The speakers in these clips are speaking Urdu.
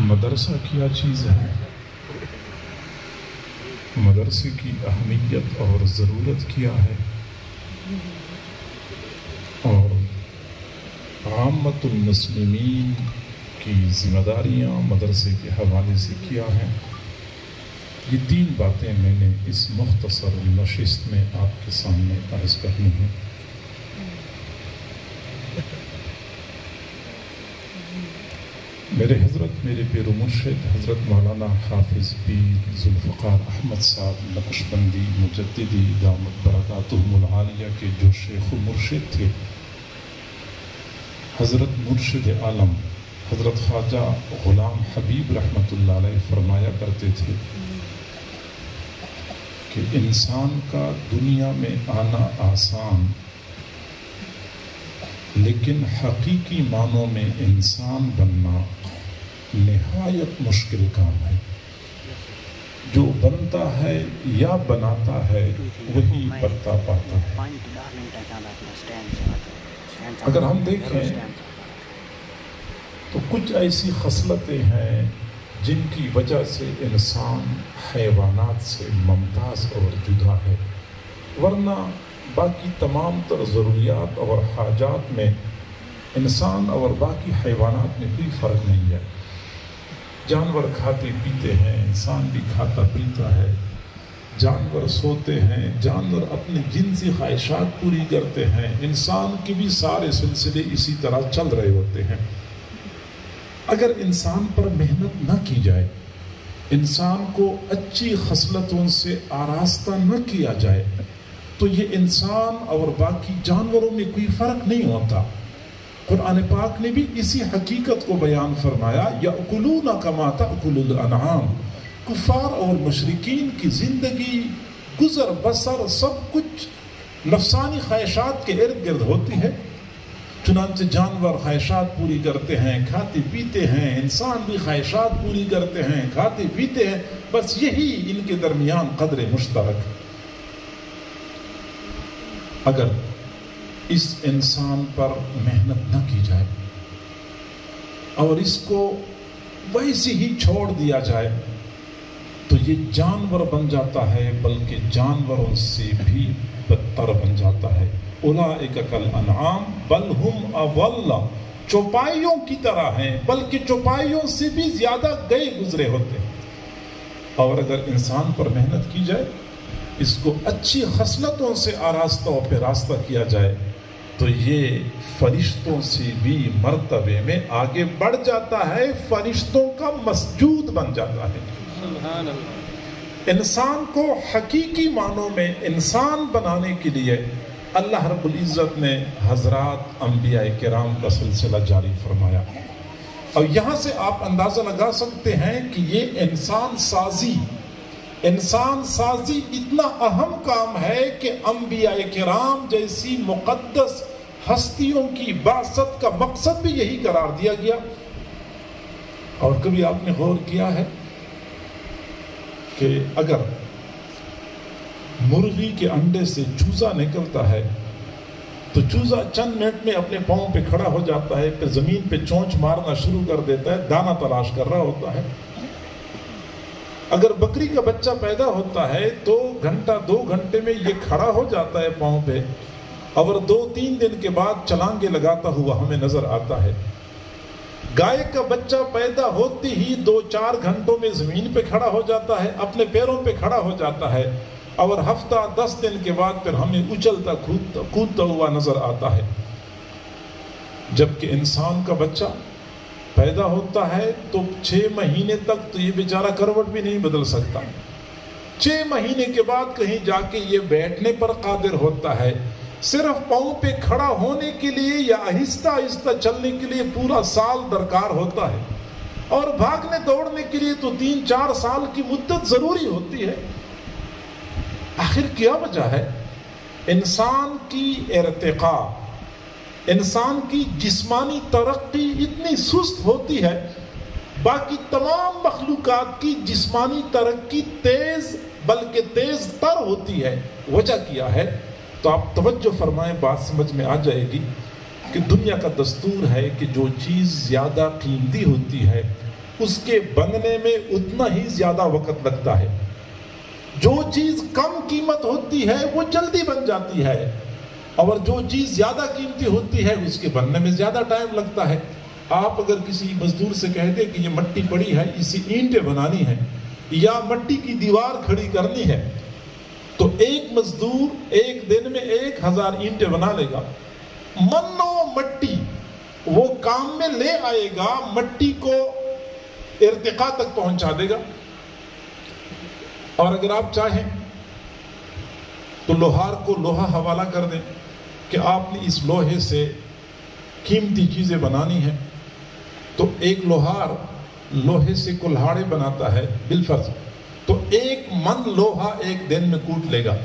مدرسہ کیا چیز ہے؟ مدرسے کی اہمیت اور ضرورت کیا ہے؟ اور عامت المسلمین کی ذمہ داریاں مدرسے کے حوالے سے کیا ہیں؟ یہ تین باتیں میں نے اس مختصر نشست میں آپ کے سامنے عرض کرنی ہیں۔ میرے حضرت، میرے پیر و مرشد حضرت مولانا حافظ پیر ذوالفقار احمد صاحب نقشبندی مجددی دامت برکاتہم العالیہ کے جو شیخ و مرشد تھے، حضرت مرشد عالم حضرت خواجہ غلام حبیب رحمۃ اللہ علیہ فرمایا کرتے تھے کہ انسان کا دنیا میں آنا آسان، لیکن حقیقی معنوں میں انسان بننا نہایت مشکل کام ہے۔ جو بنتا ہے یا بناتا ہے وہی پتا پاتا ہے۔ اگر ہم دیکھیں تو کچھ ایسی خصلتیں ہیں جن کی وجہ سے انسان حیوانات سے ممتاز اور جدا ہے، ورنہ باقی تمام تر ضروریات اور حاجات میں انسان اور باقی حیوانات میں کوئی فرق نہیں ہے۔ جانور کھاتے پیتے ہیں، انسان بھی کھاتا پیتا ہے۔ جانور سوتے ہیں، جانور اپنی جنسی خواہشات پوری کرتے ہیں، انسان کے بھی سارے سلسلے اسی طرح چل رہے ہوتے ہیں۔ اگر انسان پر محنت نہ کی جائے، انسان کو اچھی خصلتوں سے آراستہ نہ کیا جائے، تو یہ انسان اور باقی جانوروں میں کوئی فرق نہیں ہوتا۔ قرآن پاک نے بھی اسی حقیقت کو بیان فرمایا، یأکلون کما تأکل الانعام۔ کفار اور مشرکین کی زندگی، گزر بسر سب کچھ نفسانی خواہشات کے ارد گرد ہوتی ہے۔ چنانچہ جانور خواہشات پوری کرتے ہیں، کھاتے پیتے ہیں، انسان بھی خواہشات پوری کرتے ہیں، کھاتے پیتے ہیں، بس یہی ان کے درمیان قدر مشترک۔ اگر اس انسان پر محنت نہ کی جائے اور اس کو ویسے ہی چھوڑ دیا جائے تو یہ جانور بن جاتا ہے، بلکہ جانوروں سے بھی بدتر بن جاتا ہے۔ اولئک کالانعام بل ہم اضل، چوپائیوں کی طرح ہیں، بلکہ چوپائیوں سے بھی زیادہ گئے گزرے ہوتے ہیں۔ اور اگر انسان پر محنت کی جائے، اس کو اچھی خصلتوں سے آراستہ و پیراستہ کیا جائے، تو یہ فرشتوں سے بھی مرتبے میں آگے بڑھ جاتا ہے، فرشتوں کا مسجود بن جاتا ہے۔ سبحان اللہ۔ انسان کو حقیقی معنوں میں انسان بنانے کے لیے اللہ رب العزت نے حضرات انبیاء کرام کا سلسلہ جاری فرمایا، اور یہاں سے آپ اندازہ لگا سکتے ہیں کہ یہ انسان سازی اتنا اہم کام ہے کہ انبیاء کرام جیسی مقدس ہستیوں کی بعثت کا مقصد بھی یہی قرار دیا گیا۔ اور کبھی آپ نے غور کیا ہے کہ اگر مرغی کے انڈے سے چوزا نکلتا ہے تو چوزا چند منٹ میں اپنے پاؤں پہ کھڑا ہو جاتا ہے، پھر زمین پہ چونچ مارنا شروع کر دیتا ہے، دانہ تلاش کر رہا ہوتا ہے۔ اگر بکری کا بچہ پیدا ہوتا ہے تو گھنٹہ 2 گھنٹے میں یہ کھڑا ہو جاتا ہے پاؤں پہ، اور 2-3 دن کے بعد چلانگے لگاتا ہوا ہمیں نظر آتا ہے۔ گائے کا بچہ پیدا ہوتے ہی 2-4 گھنٹوں میں زمین پہ کھڑا ہو جاتا ہے، اپنے پیروں پہ کھڑا ہو جاتا ہے، اور ہفتہ 10 دن کے بعد پھر ہمیں اچھلتا کودتا ہوا نظر آتا ہے۔ جبکہ انسان کا بچہ پیدا ہوتا ہے تو 6 مہینے تک تو یہ بیچارہ کروٹ بھی نہیں بدل سکتا۔ 6 مہینے کے بعد کہیں جا کے یہ بیٹھنے پر قادر ہوتا ہے۔ صرف پاؤں پہ کھڑا ہونے کے لیے یا آہستہ آہستہ چلنے کے لیے پورا سال درکار ہوتا ہے، اور بھاگنے دوڑنے کے لیے تو 3-4 سال کی مدت ضروری ہوتی ہے۔ آخر کیا وجہ ہے؟ انسان کی ارتقاء، انسان کی جسمانی ترقی اتنی سست ہوتی ہے، باقی تمام مخلوقات کی جسمانی ترقی تیز بلکہ تیز تر ہوتی ہے۔ وجہ کیا ہے؟ تو آپ توجہ فرمائیں، بات سمجھ میں آ جائے گی کہ دنیا کا دستور ہے کہ جو چیز زیادہ قیمتی ہوتی ہے اس کے بننے میں اتنا ہی زیادہ وقت لگتا ہے۔ جو چیز کم قیمت ہوتی ہے وہ جلدی بن جاتی ہے، اور جو چیز زیادہ قیمتی ہوتی ہے اس کے بننے میں زیادہ ٹائم لگتا ہے۔ آپ اگر کسی مزدور سے کہہ دیں کہ یہ مٹی پڑی ہے، اسی اینٹیں بنانی ہے یا مٹی کی دیوار کھڑی کرنی ہے، تو ایک مزدور ایک دن میں 1000 اینٹیں بنا لے گا۔ منو مٹی وہ کام میں لے آئے گا، مٹی کو ارتقاء تک پہنچا دے گا۔ اور اگر آپ چاہیں تو لوہار کو لوہا حوالہ کر دیں کہ آپ نے اس لوہے سے قیمتی چیزیں بنانی ہیں، تو ایک لوہار لوہے سے کلہاڑے بناتا ہے بالفرض، تو 1 من لوہا ایک دن میں کوٹ لے گا۔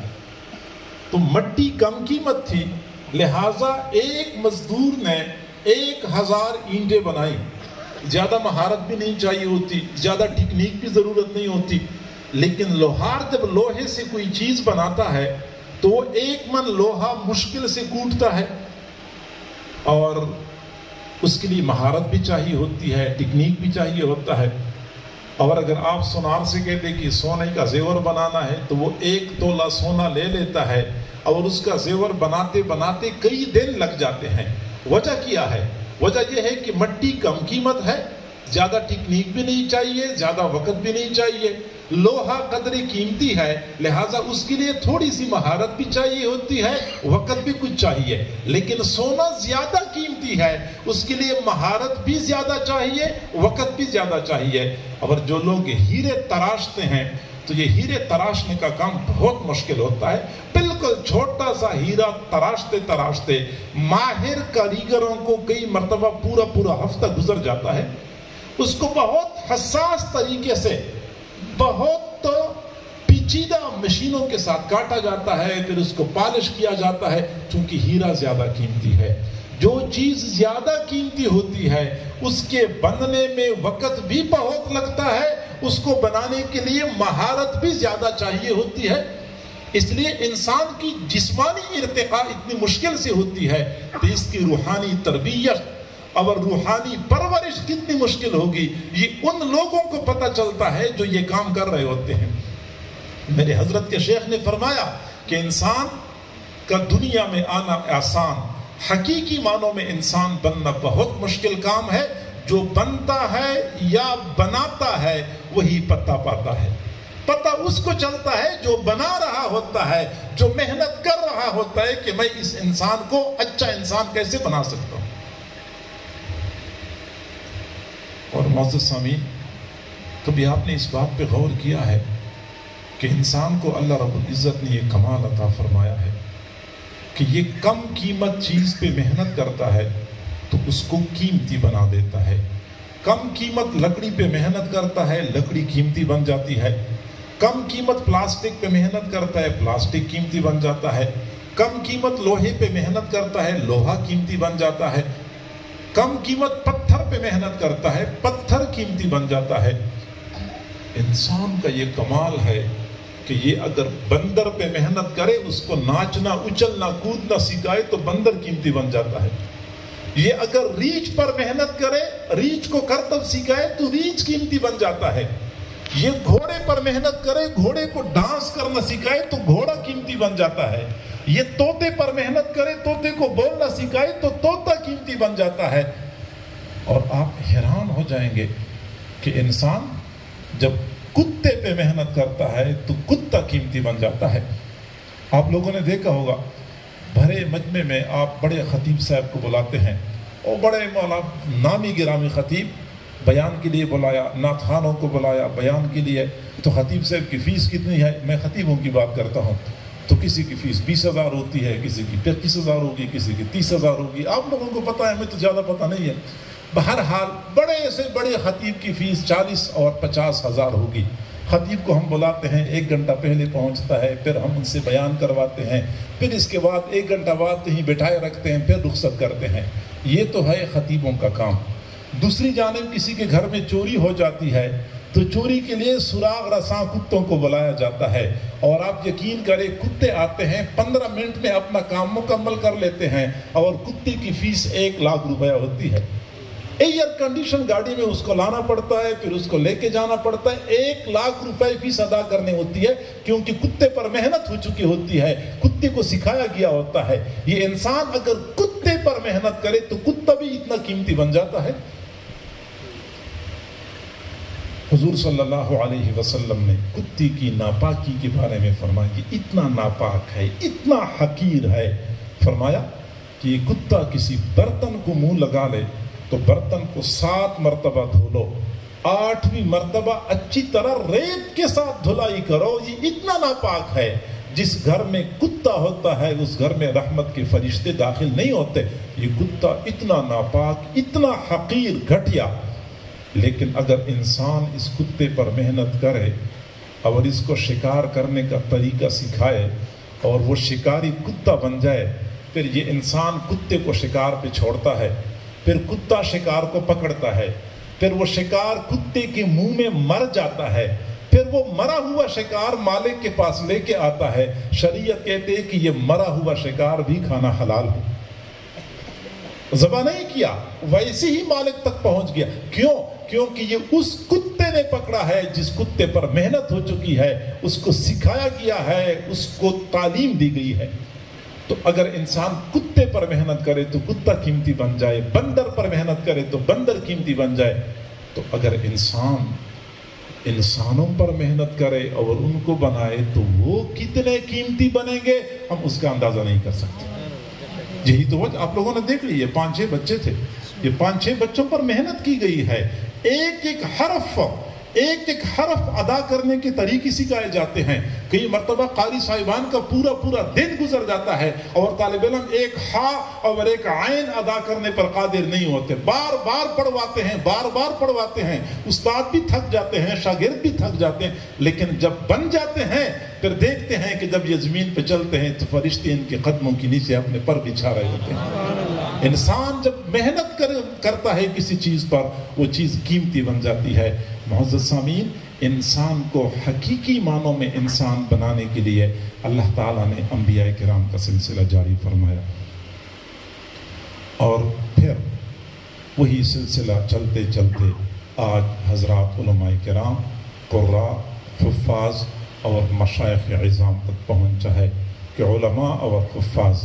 تو مٹی کم قیمت تھی، لہٰذا ایک مزدور نے 1000 اینٹیں بنائی۔ زیادہ مہارت بھی نہیں چاہیے ہوتی، زیادہ ٹیکنیک بھی ضرورت نہیں ہوتی، لیکن لوہار جب لوہے سے کوئی چیز بناتا ہے تو وہ 1 من لوہا مشکل سے کوٹتا ہے، اور اس کے لیے مہارت بھی چاہیے ہوتی ہے، ٹیکنیک بھی چاہیے ہوتا ہے۔ اور اگر آپ سونار سے کہتے کہ سونے کا زیور بنانا ہے تو وہ 1 تولہ سونا لے لیتا ہے، اور اس کا زیور بناتے بناتے کئی دن لگ جاتے ہیں۔ وجہ کیا ہے؟ وجہ یہ ہے کہ مٹی کم قیمت ہے، زیادہ ٹیکنیک بھی نہیں چاہیے، زیادہ وقت بھی نہیں چاہیے، لوہا قدرے قیمتی ہے، لہٰذا اس کے لیے تھوڑی سی مہارت بھی چاہیے ہوتی ہے، وقت بھی کچھ چاہیے۔ لیکن سونا زیادہ قیمتی ہے، اس کے لیے مہارت بھی زیادہ چاہیے، وقت بھی زیادہ چاہیے۔ اور جو لوگ ہیرے تراشتے ہیں تو یہ ہیرے تراشنے کا کام بہت مشکل ہوتا ہے۔ بالکل چھوٹا سا ہیرا تراشتے تراشتے ماہر کاریگروں کو کئی مرتبہ پورا ہفتہ گزر جاتا ہے۔ اس کو بہت حساس طریقے سے، بہت پیچیدہ مشینوں کے ساتھ کاٹا جاتا ہے، پھر اس کو پالش کیا جاتا ہے، چونکہ ہیرا زیادہ قیمتی ہے۔ جو چیز زیادہ قیمتی ہوتی ہے اس کے بننے میں وقت بھی بہت لگتا ہے، اس کو بنانے کے لیے مہارت بھی زیادہ چاہیے ہوتی ہے۔ اس لیے انسان کی جسمانی ارتقاء اتنی مشکل سے ہوتی ہے کہ اس کی روحانی تربیت اور روحانی پرورش کتنی مشکل ہوگی، یہ ان لوگوں کو پتہ چلتا ہے جو یہ کام کر رہے ہوتے ہیں۔ میرے حضرت کے شیخ نے فرمایا کہ انسان کا دنیا میں آنا آسان، حقیقی معنوں میں انسان بننا بہت مشکل کام ہے۔ جو بنتا ہے یا بناتا ہے وہی پتہ پاتا ہے۔ پتہ اس کو چلتا ہے جو بنا رہا ہوتا ہے، جو محنت کر رہا ہوتا ہے کہ میں اس انسان کو اچھا انسان کیسے بنا سکتا ہوں۔ اور معزز سامعین، کبھی آپ نے اس بات پہ غور کیا ہے کہ انسان کو اللہ رب العزت نے یہ کمال عطا فرمایا ہے کہ یہ کم قیمت چیز پہ محنت کرتا ہے تو اس کو قیمتی بنا دیتا ہے۔ کم قیمت لکڑی پہ محنت کرتا ہے، لکڑی قیمتی بن جاتی ہے۔ کم قیمت پلاسٹک پہ محنت کرتا ہے، پلاسٹک قیمتی بن جاتا ہے۔ کم قیمت لوہے پہ محنت کرتا ہے، لوہا قیمتی بن جاتا ہے۔ کم قیمت پتھر پہ محنت کرتا ہے، پتھر قیمتی بن جاتا ہے۔ انسان کا یہ کمال ہے کہ یہ اگر بندر پہ محنت کرے، اس کو ناچنا، اچلنا، کودنا سکھائے تو بندر قیمتی بن جاتا ہے۔ یہ اگر ریچھ پر محنت کرے، ریچھ کو کرتب سکھائے تو ریچھ قیمتی بن جاتا ہے۔ یہ گھوڑے پر محنت کرے، گھوڑے کو ڈانس کرنا سکھائے تو گھوڑا قیمتی بن جاتا ہے۔ یہ طوطے پر محنت کرے، طوطے کو بولنا سکھائے تو طوطا قیمتی بن جاتا ہے۔ اور آپ حیران ہو جائیں گے کہ انسان جب کتے پہ محنت کرتا ہے تو کتا قیمتی بن جاتا ہے۔ آپ لوگوں نے دیکھا ہوگا بھرے مجمع میں آپ بڑے خطیب صاحب کو بلاتے ہیں، اور بڑے مولا نامی گرامی خطیب بیان کے لیے بلایا، نعت خوانوں کو بلایا بیان کے لیے، تو خطیب صاحب کی فیس کتنی ہے؟ میں خطیبوں کی بات کرتا ہوں تو کسی کی فیس 20,000 ہوتی ہے، کسی کی 25,000 ہوگی، کسی کی 30,000 ہوگی۔ آپ لوگوں کو پتہ ہے، ہمیں تو زیادہ پتہ نہیں ہے۔ بہرحال بڑے سے بڑے خطیب کی فیس 40 اور 50,000 ہوگی۔ خطیب کو ہم بلاتے ہیں، 1 گھنٹہ پہلے پہنچتا ہے، پھر ہم ان سے بیان کرواتے ہیں، پھر اس کے بعد 1 گھنٹہ بعد کہیں بٹھائے رکھتے ہیں، پھر رخصت کرتے ہیں۔ یہ تو ہے خطیبوں کا کام۔ دوسری جانب کسی کے گھر میں چوری ہو جاتی ہے تو چوری کے لیے سراغ رساں کتوں کو بلایا جاتا ہے، اور آپ یقین کریں کتے آتے ہیں 15 منٹ میں اپنا کام مکمل کر لیتے ہیں، اور کتے کی فیس 1 لاکھ روپیہ ہوتی ہے۔ ایئر کنڈیشن گاڑی میں اس کو لانا پڑتا ہے، پھر اس کو لے کے جانا پڑتا ہے، 1,00,000 روپے فیس ادا کرنی ہوتی ہے، کیونکہ کتے پر محنت ہو چکی ہوتی ہے، کتے کو سکھایا گیا ہوتا ہے۔ یہ انسان اگر کتے پر محنت کرے تو کتا بھی اتنا قیمتی بن جاتا ہے۔ حضور صلی اللہ علیہ وسلم نے کتی کی ناپاکی کے بارے میں فرمایا کہ اتنا ناپاک ہے، اتنا حقیر ہے، فرمایا کہ یہ کتا کسی برتن کو منہ لگا لے تو برتن کو 7 مرتبہ دھو لو، 8ویں مرتبہ اچھی طرح ریت کے ساتھ دھلائی کرو، یہ اتنا ناپاک ہے۔ جس گھر میں کتا ہوتا ہے اس گھر میں رحمت کے فرشتے داخل نہیں ہوتے۔ یہ کتا اتنا ناپاک، اتنا حقیر، گھٹیا، لیکن اگر انسان اس کتے پر محنت کرے اور اس کو شکار کرنے کا طریقہ سکھائے اور وہ شکاری کتا بن جائے، پھر یہ انسان کتے کو شکار پہ چھوڑتا ہے، پھر کتا شکار کو پکڑتا ہے، پھر وہ شکار کتے کے منہ میں مر جاتا ہے، پھر وہ مرا ہوا شکار مالک کے پاس لے کے آتا ہے۔ شریعت کہتے ہیں کہ یہ مرا ہوا شکار بھی کھانا حلال ہے، ذبح نہیں کیا، ویسے ہی مالک تک پہنچ گیا۔ کیوں؟ کیونکہ یہ اس کتے نے پکڑا ہے جس کتے پر محنت ہو چکی ہے، اس کو سکھایا گیا ہے، اس کو تعلیم دی گئی ہے۔ تو اگر انسان کتے پر محنت کرے تو کتا قیمتی بن جائے، بندر پر محنت کرے تو بندر قیمتی بن جائے، تو اگر انسان انسانوں پر محنت کرے اور ان کو بنائے تو وہ کتنے قیمتی بنیں گے ہم اس کا اندازہ نہیں کر سکتے۔ یہی تو وجہ آپ لوگوں نے دیکھ لی، یہ 5-6 بچے تھے، یہ 5-6 بچوں پر محنت کی گئی ہے، ایک ایک حرف ادا کرنے کے طریقے سکھائے جاتے ہیں۔ کئی مرتبہ قاری صاحبان کا پورا دن گزر جاتا ہے اور طالب علم ایک ہا اور ایک عین ادا کرنے پر قادر نہیں ہوتے، بار بار پڑھواتے ہیں، استاد بھی تھک جاتے ہیں، شاگرد بھی تھک جاتے ہیں، لیکن جب بن جاتے ہیں پھر دیکھتے ہیں کہ جب یہ زمین پہ چلتے ہیں تو فرشتے ان کے قدموں کے نیچے اپنے پر بچھا رہے ہوتے ہیں۔ انسان جب محنت کرتا ہے کسی چیز پر وہ چیز قیمتی بن جاتی ہے۔ معزز سامعین، انسان کو حقیقی معنوں میں انسان بنانے کے لیے اللہ تعالیٰ نے انبیاء کرام کا سلسلہ جاری فرمایا، اور پھر وہی سلسلہ چلتے چلتے آج حضرات علماء کرام، قراء، حفاظ اور مشائخ عظام تک پہنچا ہے کہ علماء اور حفاظ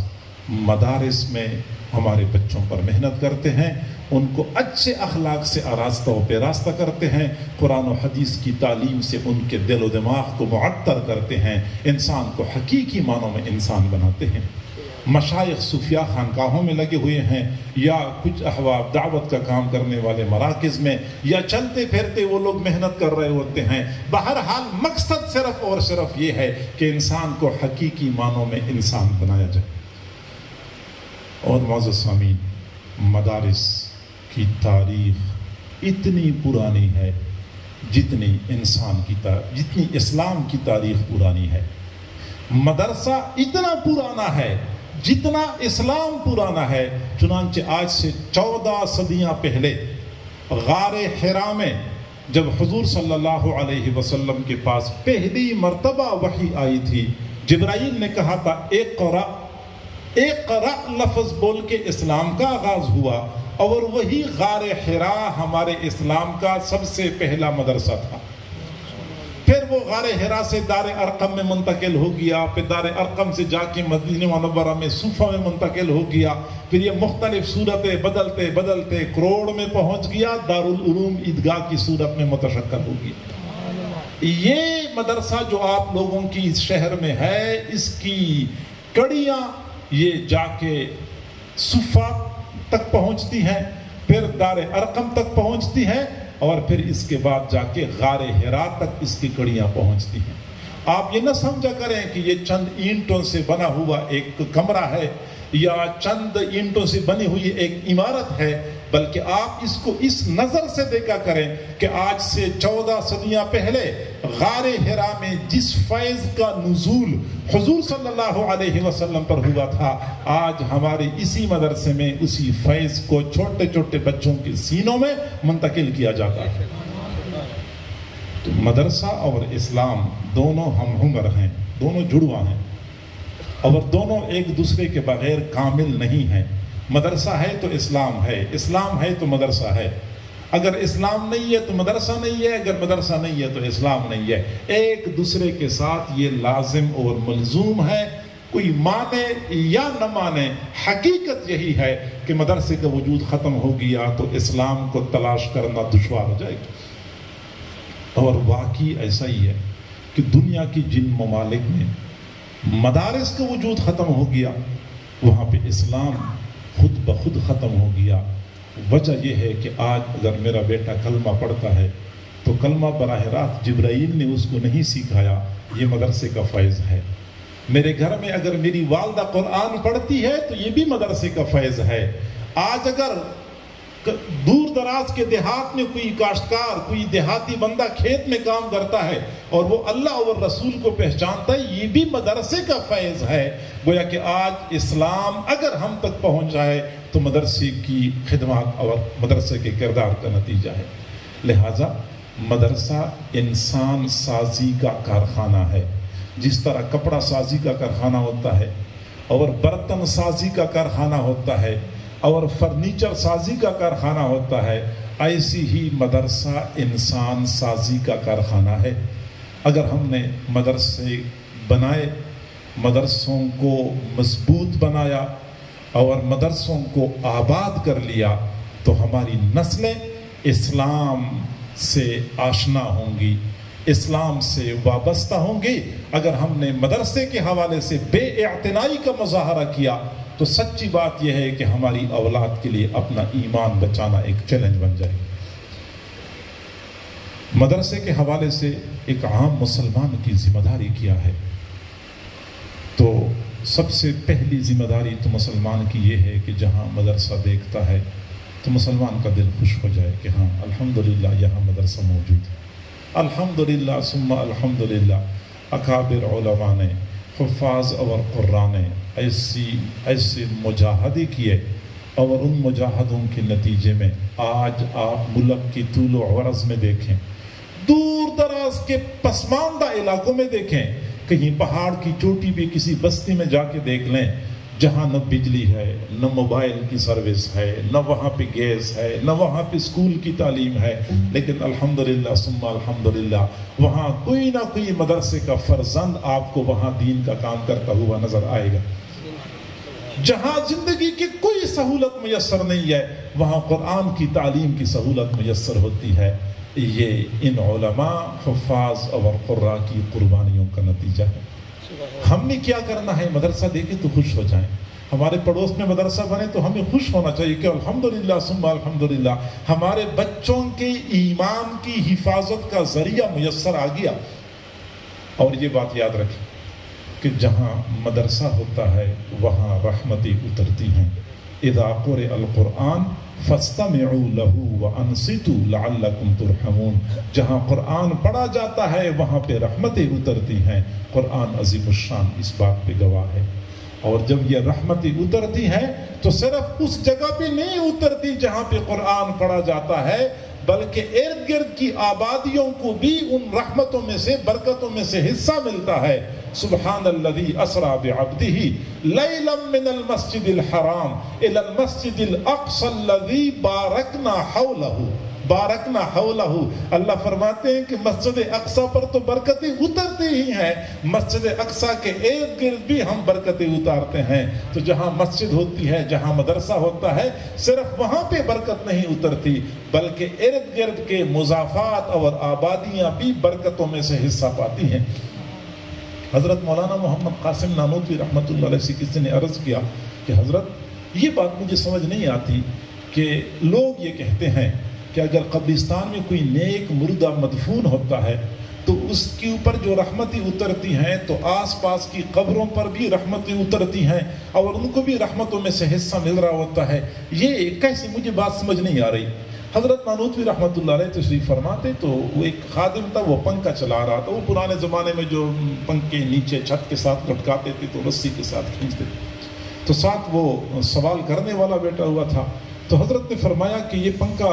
مدارس میں ہمارے بچوں پر محنت کرتے ہیں، ان کو اچھے اخلاق سے آراستہ و پیراستہ کرتے ہیں، قرآن و حدیث کی تعلیم سے ان کے دل و دماغ کو معطر کرتے ہیں، انسان کو حقیقی معنوں میں انسان بناتے ہیں۔ مشائخ صوفیاء خانقاہوں میں لگے ہوئے ہیں، یا کچھ احباب دعوت کا کام کرنے والے مراکز میں، یا چلتے پھرتے وہ لوگ محنت کر رہے ہوتے ہیں۔ بہرحال مقصد صرف اور صرف یہ ہے کہ انسان کو حقیقی معنوں میں انسان بنایا جائے۔ اور معزز سامعین، مدارس کی تاریخ اتنی پرانی ہے جتنی اسلام کی تاریخ پرانی ہے۔ مدرسہ اتنا پرانا ہے جتنا اسلام پرانا ہے۔ چنانچہ آج سے 14 صدیاں پہلے غار حرا میں جب حضور صلی اللہ علیہ وسلم کے پاس پہلی مرتبہ وحی آئی تھی، جبرائیل نے کہا تھا اقرأ لفظ بول کے اسلام کا آغاز ہوا، اور وہی غار حرا ہمارے اسلام کا سب سے پہلا مدرسہ تھا۔ پھر وہ غار حرا سے دار ارقم میں منتقل ہو گیا، پھر دار ارقم سے جا کے مدینہ منورہ میں صوفہ میں منتقل ہو گیا، پھر یہ مختلف صورتیں بدلتے کروڑ میں پہنچ گیا، دارالعلوم عیدگاہ کی صورت میں متشکل ہو گیا۔ یہ مدرسہ جو آپ لوگوں کی اس شہر میں ہے، اس کی کڑیاں یہ جا کے صوفہ تک پہنچتی ہیں، پھر دار ارقم تک پہنچتی ہیں، اور پھر اس کے بعد جا کے غار حرا تک اس کی کڑیاں پہنچتی ہیں۔ آپ یہ نہ سمجھا کریں کہ یہ چند اینٹوں سے بنا ہوا ایک کمرہ ہے یا چند اینٹوں سے بنی ہوئی ایک عمارت ہے، بلکہ آپ اس کو اس نظر سے دیکھا کریں کہ آج سے 14 صدیاں پہلے غار حرا میں جس فیض کا نزول حضور صلی اللہ علیہ وسلم پر ہوا تھا، آج ہمارے اسی مدرسے میں اسی فیض کو چھوٹے چھوٹے بچوں کے سینوں میں منتقل کیا جاتا ہے۔ تو مدرسہ اور اسلام دونوں ہم عمر ہیں، دونوں جڑواں ہیں، اور دونوں ایک دوسرے کے بغیر کامل نہیں ہیں۔ مدرسہ ہے تو اسلام ہے، اسلام ہے تو مدرسہ ہے، اگر اسلام نہیں ہے تو مدرسہ نہیں ہے، اگر مدرسہ نہیں ہے تو اسلام نہیں ہے، ایک دوسرے کے ساتھ یہ لازم اور ملزوم ہے، کوئی مانے یا نہ مانے، حقیقت یہی ہے کہ مدرسے کا وجود ختم ہو گیا تو اسلام کو تلاش کرنا دشوار ہو جائے گا۔ اور واقعی ایسا ہی ہے کہ دنیا کی جن ممالک میں مدارس کا وجود ختم ہو گیا وہاں پہ اسلام خود بخود ختم ہو گیا۔ وجہ یہ ہے کہ آج اگر میرا بیٹا کلمہ پڑھتا ہے تو کلمہ براہ راست جبرائیل نے اس کو نہیں سکھایا، یہ مدرسے کا فیض ہے۔ میرے گھر میں اگر میری والدہ قرآن پڑھتی ہے تو یہ بھی مدرسے کا فیض ہے۔ آج اگر دور دراز کے دیہات میں کوئی کاشتکار، کوئی دیہاتی بندہ کھیت میں کام کرتا ہے اور وہ اللہ اور رسول کو پہچانتا ہے، یہ بھی مدرسے کا فیض ہے۔ گویا کہ آج اسلام اگر ہم تک پہنچ جائے تو مدرسے کی خدمات اور مدرسے کے کردار کا نتیجہ ہے۔ لہٰذا مدرسہ انسان سازی کا کارخانہ ہے، جس طرح کپڑا سازی کا کارخانہ ہوتا ہے اور برتن سازی کا کارخانہ ہوتا ہے اور فرنیچر سازی کا کارخانہ ہوتا ہے، ایسی ہی مدرسہ انسان سازی کا کارخانہ ہے۔ اگر ہم نے مدرسے بنائے، مدرسوں کو مضبوط بنایا اور مدرسوں کو آباد کر لیا تو ہماری نسلیں اسلام سے آشنا ہوں گی، اسلام سے وابستہ ہوں گی۔ اگر ہم نے مدرسے کے حوالے سے بے اعتنائی کا مظاہرہ کیا تو سچی بات یہ ہے کہ ہماری اولاد کے لیے اپنا ایمان بچانا ایک چیلنج بن جائے۔ مدرسے کے حوالے سے ایک عام مسلمان کی ذمہ داری کیا ہے، تو سب سے پہلی ذمہ داری تو مسلمان کی یہ ہے کہ جہاں مدرسہ دیکھتا ہے تو مسلمان کا دل خوش ہو جائے کہ ہاں الحمدللہ یہاں مدرسہ موجود ہے۔ الحمدللہ ثم الحمدللہ، اکابر علماء نے، حفاظ اور قراء نے ایسے مجاہدے کیے اور ان مجاہدوں کے نتیجے میں آج آپ ملک کی طول و عرض میں دیکھیں، دور دراز کے پسماندہ علاقوں میں دیکھیں، کہیں پہاڑ کی چوٹی بھی کسی بستی میں جا کے دیکھ لیں، جہاں نہ بجلی ہے، نہ موبائل کی سروس ہے، نہ وہاں پہ گیس ہے، نہ وہاں پہ اسکول کی تعلیم ہے، لیکن الحمدللہ ثم الحمدللہ وہاں کوئی نہ کوئی مدرسے کا فرزند آپ کو وہاں دین کا کام کرتا ہوا نظر آئے گا۔ جہاں زندگی کی کوئی سہولت میسر نہیں ہے وہاں قرآن کی تعلیم کی سہولت میسر ہوتی ہے۔ یہ ان علماء، حفاظ اور قراء کی قربانیوں کا نتیجہ ہے۔ ہم نے کیا کرنا ہے؟ مدرسہ دیکھے تو خوش ہو جائیں۔ ہمارے پڑوس میں مدرسہ بنے تو ہمیں خوش ہونا چاہیے کہ الحمدللہ ثم الحمدللہ ہمارے بچوں کے ایمان کی حفاظت کا ذریعہ میسر آ گیا۔ اور یہ بات یاد رکھیں کہ جہاں مدرسہ ہوتا ہے وہاں رحمتیں اترتی ہیں۔ اذا قرئ القرآن فاستمعوا له وانصتوا لعلكم ترحمون، جہاں قرآن پڑھا جاتا ہے وہاں پہ رحمتیں اترتی ہیں۔ قرآن عظیم الشان اس بات پہ گواہ ہے۔ اور جب یہ رحمتیں اترتی ہیں تو صرف اس جگہ پہ نہیں اترتی جہاں پہ قرآن پڑھا جاتا ہے، بلکہ ارد گرد کی آبادیوں کو بھی ان رحمتوں میں سے، برکتوں میں سے حصہ ملتا ہے۔ سبحان الذی اسری بعبدہ لیلا من المسجد الحرام الی المسجد الاقصی الذی بارکنا حولہ۔ اللہ فرماتے ہیں کہ مسجد اقصی پر تو برکتیں اترتی ہی ہیں، مسجد اقصی کے ارد گرد بھی ہم برکتیں اتارتے ہیں۔ تو جہاں مسجد ہوتی ہے، جہاں مدرسہ ہوتا ہے، صرف وہاں پہ برکت نہیں اترتی بلکہ ارد گرد کے مضافات اور آبادیاں بھی برکتوں میں سے حصہ پاتی ہیں۔ حضرت مولانا محمد قاسم نانوتوی رحمۃ اللہ علیہ سے کسی نے عرض کیا کہ حضرت یہ بات مجھے سمجھ نہیں آتی کہ لوگ یہ کہتے ہیں کہ اگر قبرستان میں کوئی نیک مردہ مدفون ہوتا ہے تو اس کے اوپر جو رحمتیں اترتی ہیں تو آس پاس کی قبروں پر بھی رحمتیں اترتی ہیں اور ان کو بھی رحمتوں میں سے حصہ مل رہا ہوتا ہے، یہ کیسے؟ مجھے بات سمجھ نہیں آ رہی۔ حضرت نانوتوی رحمۃ اللہ علیہ تشریف فرماتے تو وہ ایک خادم تھا، وہ پنکھا چلا رہا تھا۔ وہ پرانے زمانے میں جو پنکھ کے نیچے چھت کے ساتھ لٹکاتے تھے تو رسی کے ساتھ کھینچتے تھے، تو ساتھ وہ سوال کرنے والا بیٹھا ہوا تھا۔ تو حضرت نے فرمایا کہ یہ پنکھا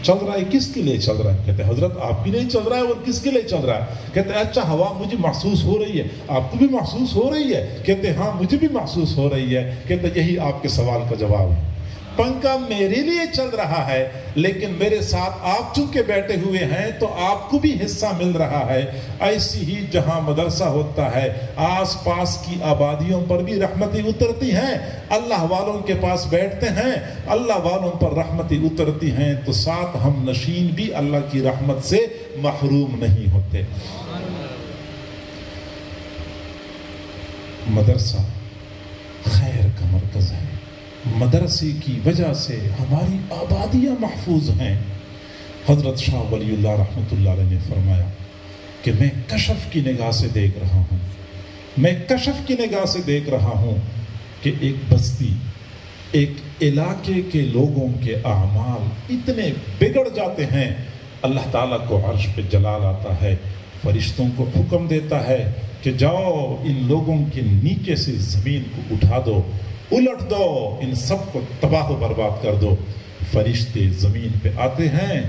چل رہا ہے کس کے لیے چل رہا ہے؟ کہتے ہیں حضرت آپ کے لیے چل رہا ہے اور کس کے لیے چل رہا ہے؟ کہتے ہیں اچھا ہوا مجھے محسوس ہو رہی ہے، آپ کو بھی محسوس ہو رہی ہے؟ کہتے ہیں ہاں مجھے بھی محسوس ہو رہی ہے۔ کہتے ہیں یہی آپ کے سوال کا جواب ہے، پنکھا میرے لیے چل رہا ہے لیکن میرے ساتھ آپ چونکہ بیٹھے ہوئے ہیں تو آپ کو بھی حصہ مل رہا ہے۔ ایسی ہی جہاں مدرسہ ہوتا ہے آس پاس کی آبادیوں پر بھی رحمتیں اترتی ہیں، اللہ والوں کے پاس بیٹھتے ہیں، اللہ والوں پر رحمتیں اترتی ہیں، تو ساتھ ہم نشین بھی اللہ کی رحمت سے محروم نہیں ہوتے۔ مدرسہ خیر کا مرکز ہے، مدرسے کی وجہ سے ہماری آبادیاں محفوظ ہیں۔ حضرت شاہ ولی اللہ رحمۃ اللہ علیہ نے فرمایا کہ میں کشف کی نگاہ سے دیکھ رہا ہوں، میں کشف کی نگاہ سے دیکھ رہا ہوں کہ ایک بستی، ایک علاقے کے لوگوں کے اعمال اتنے بگڑ جاتے ہیں، اللہ تعالیٰ کو عرش پہ جلال آتا ہے، فرشتوں کو حکم دیتا ہے کہ جاؤ ان لوگوں کے نیچے سے زمین کو اٹھا دو، الٹ دو، ان سب کو تباہ و برباد کر دو۔ فرشتے زمین پہ آتے ہیں،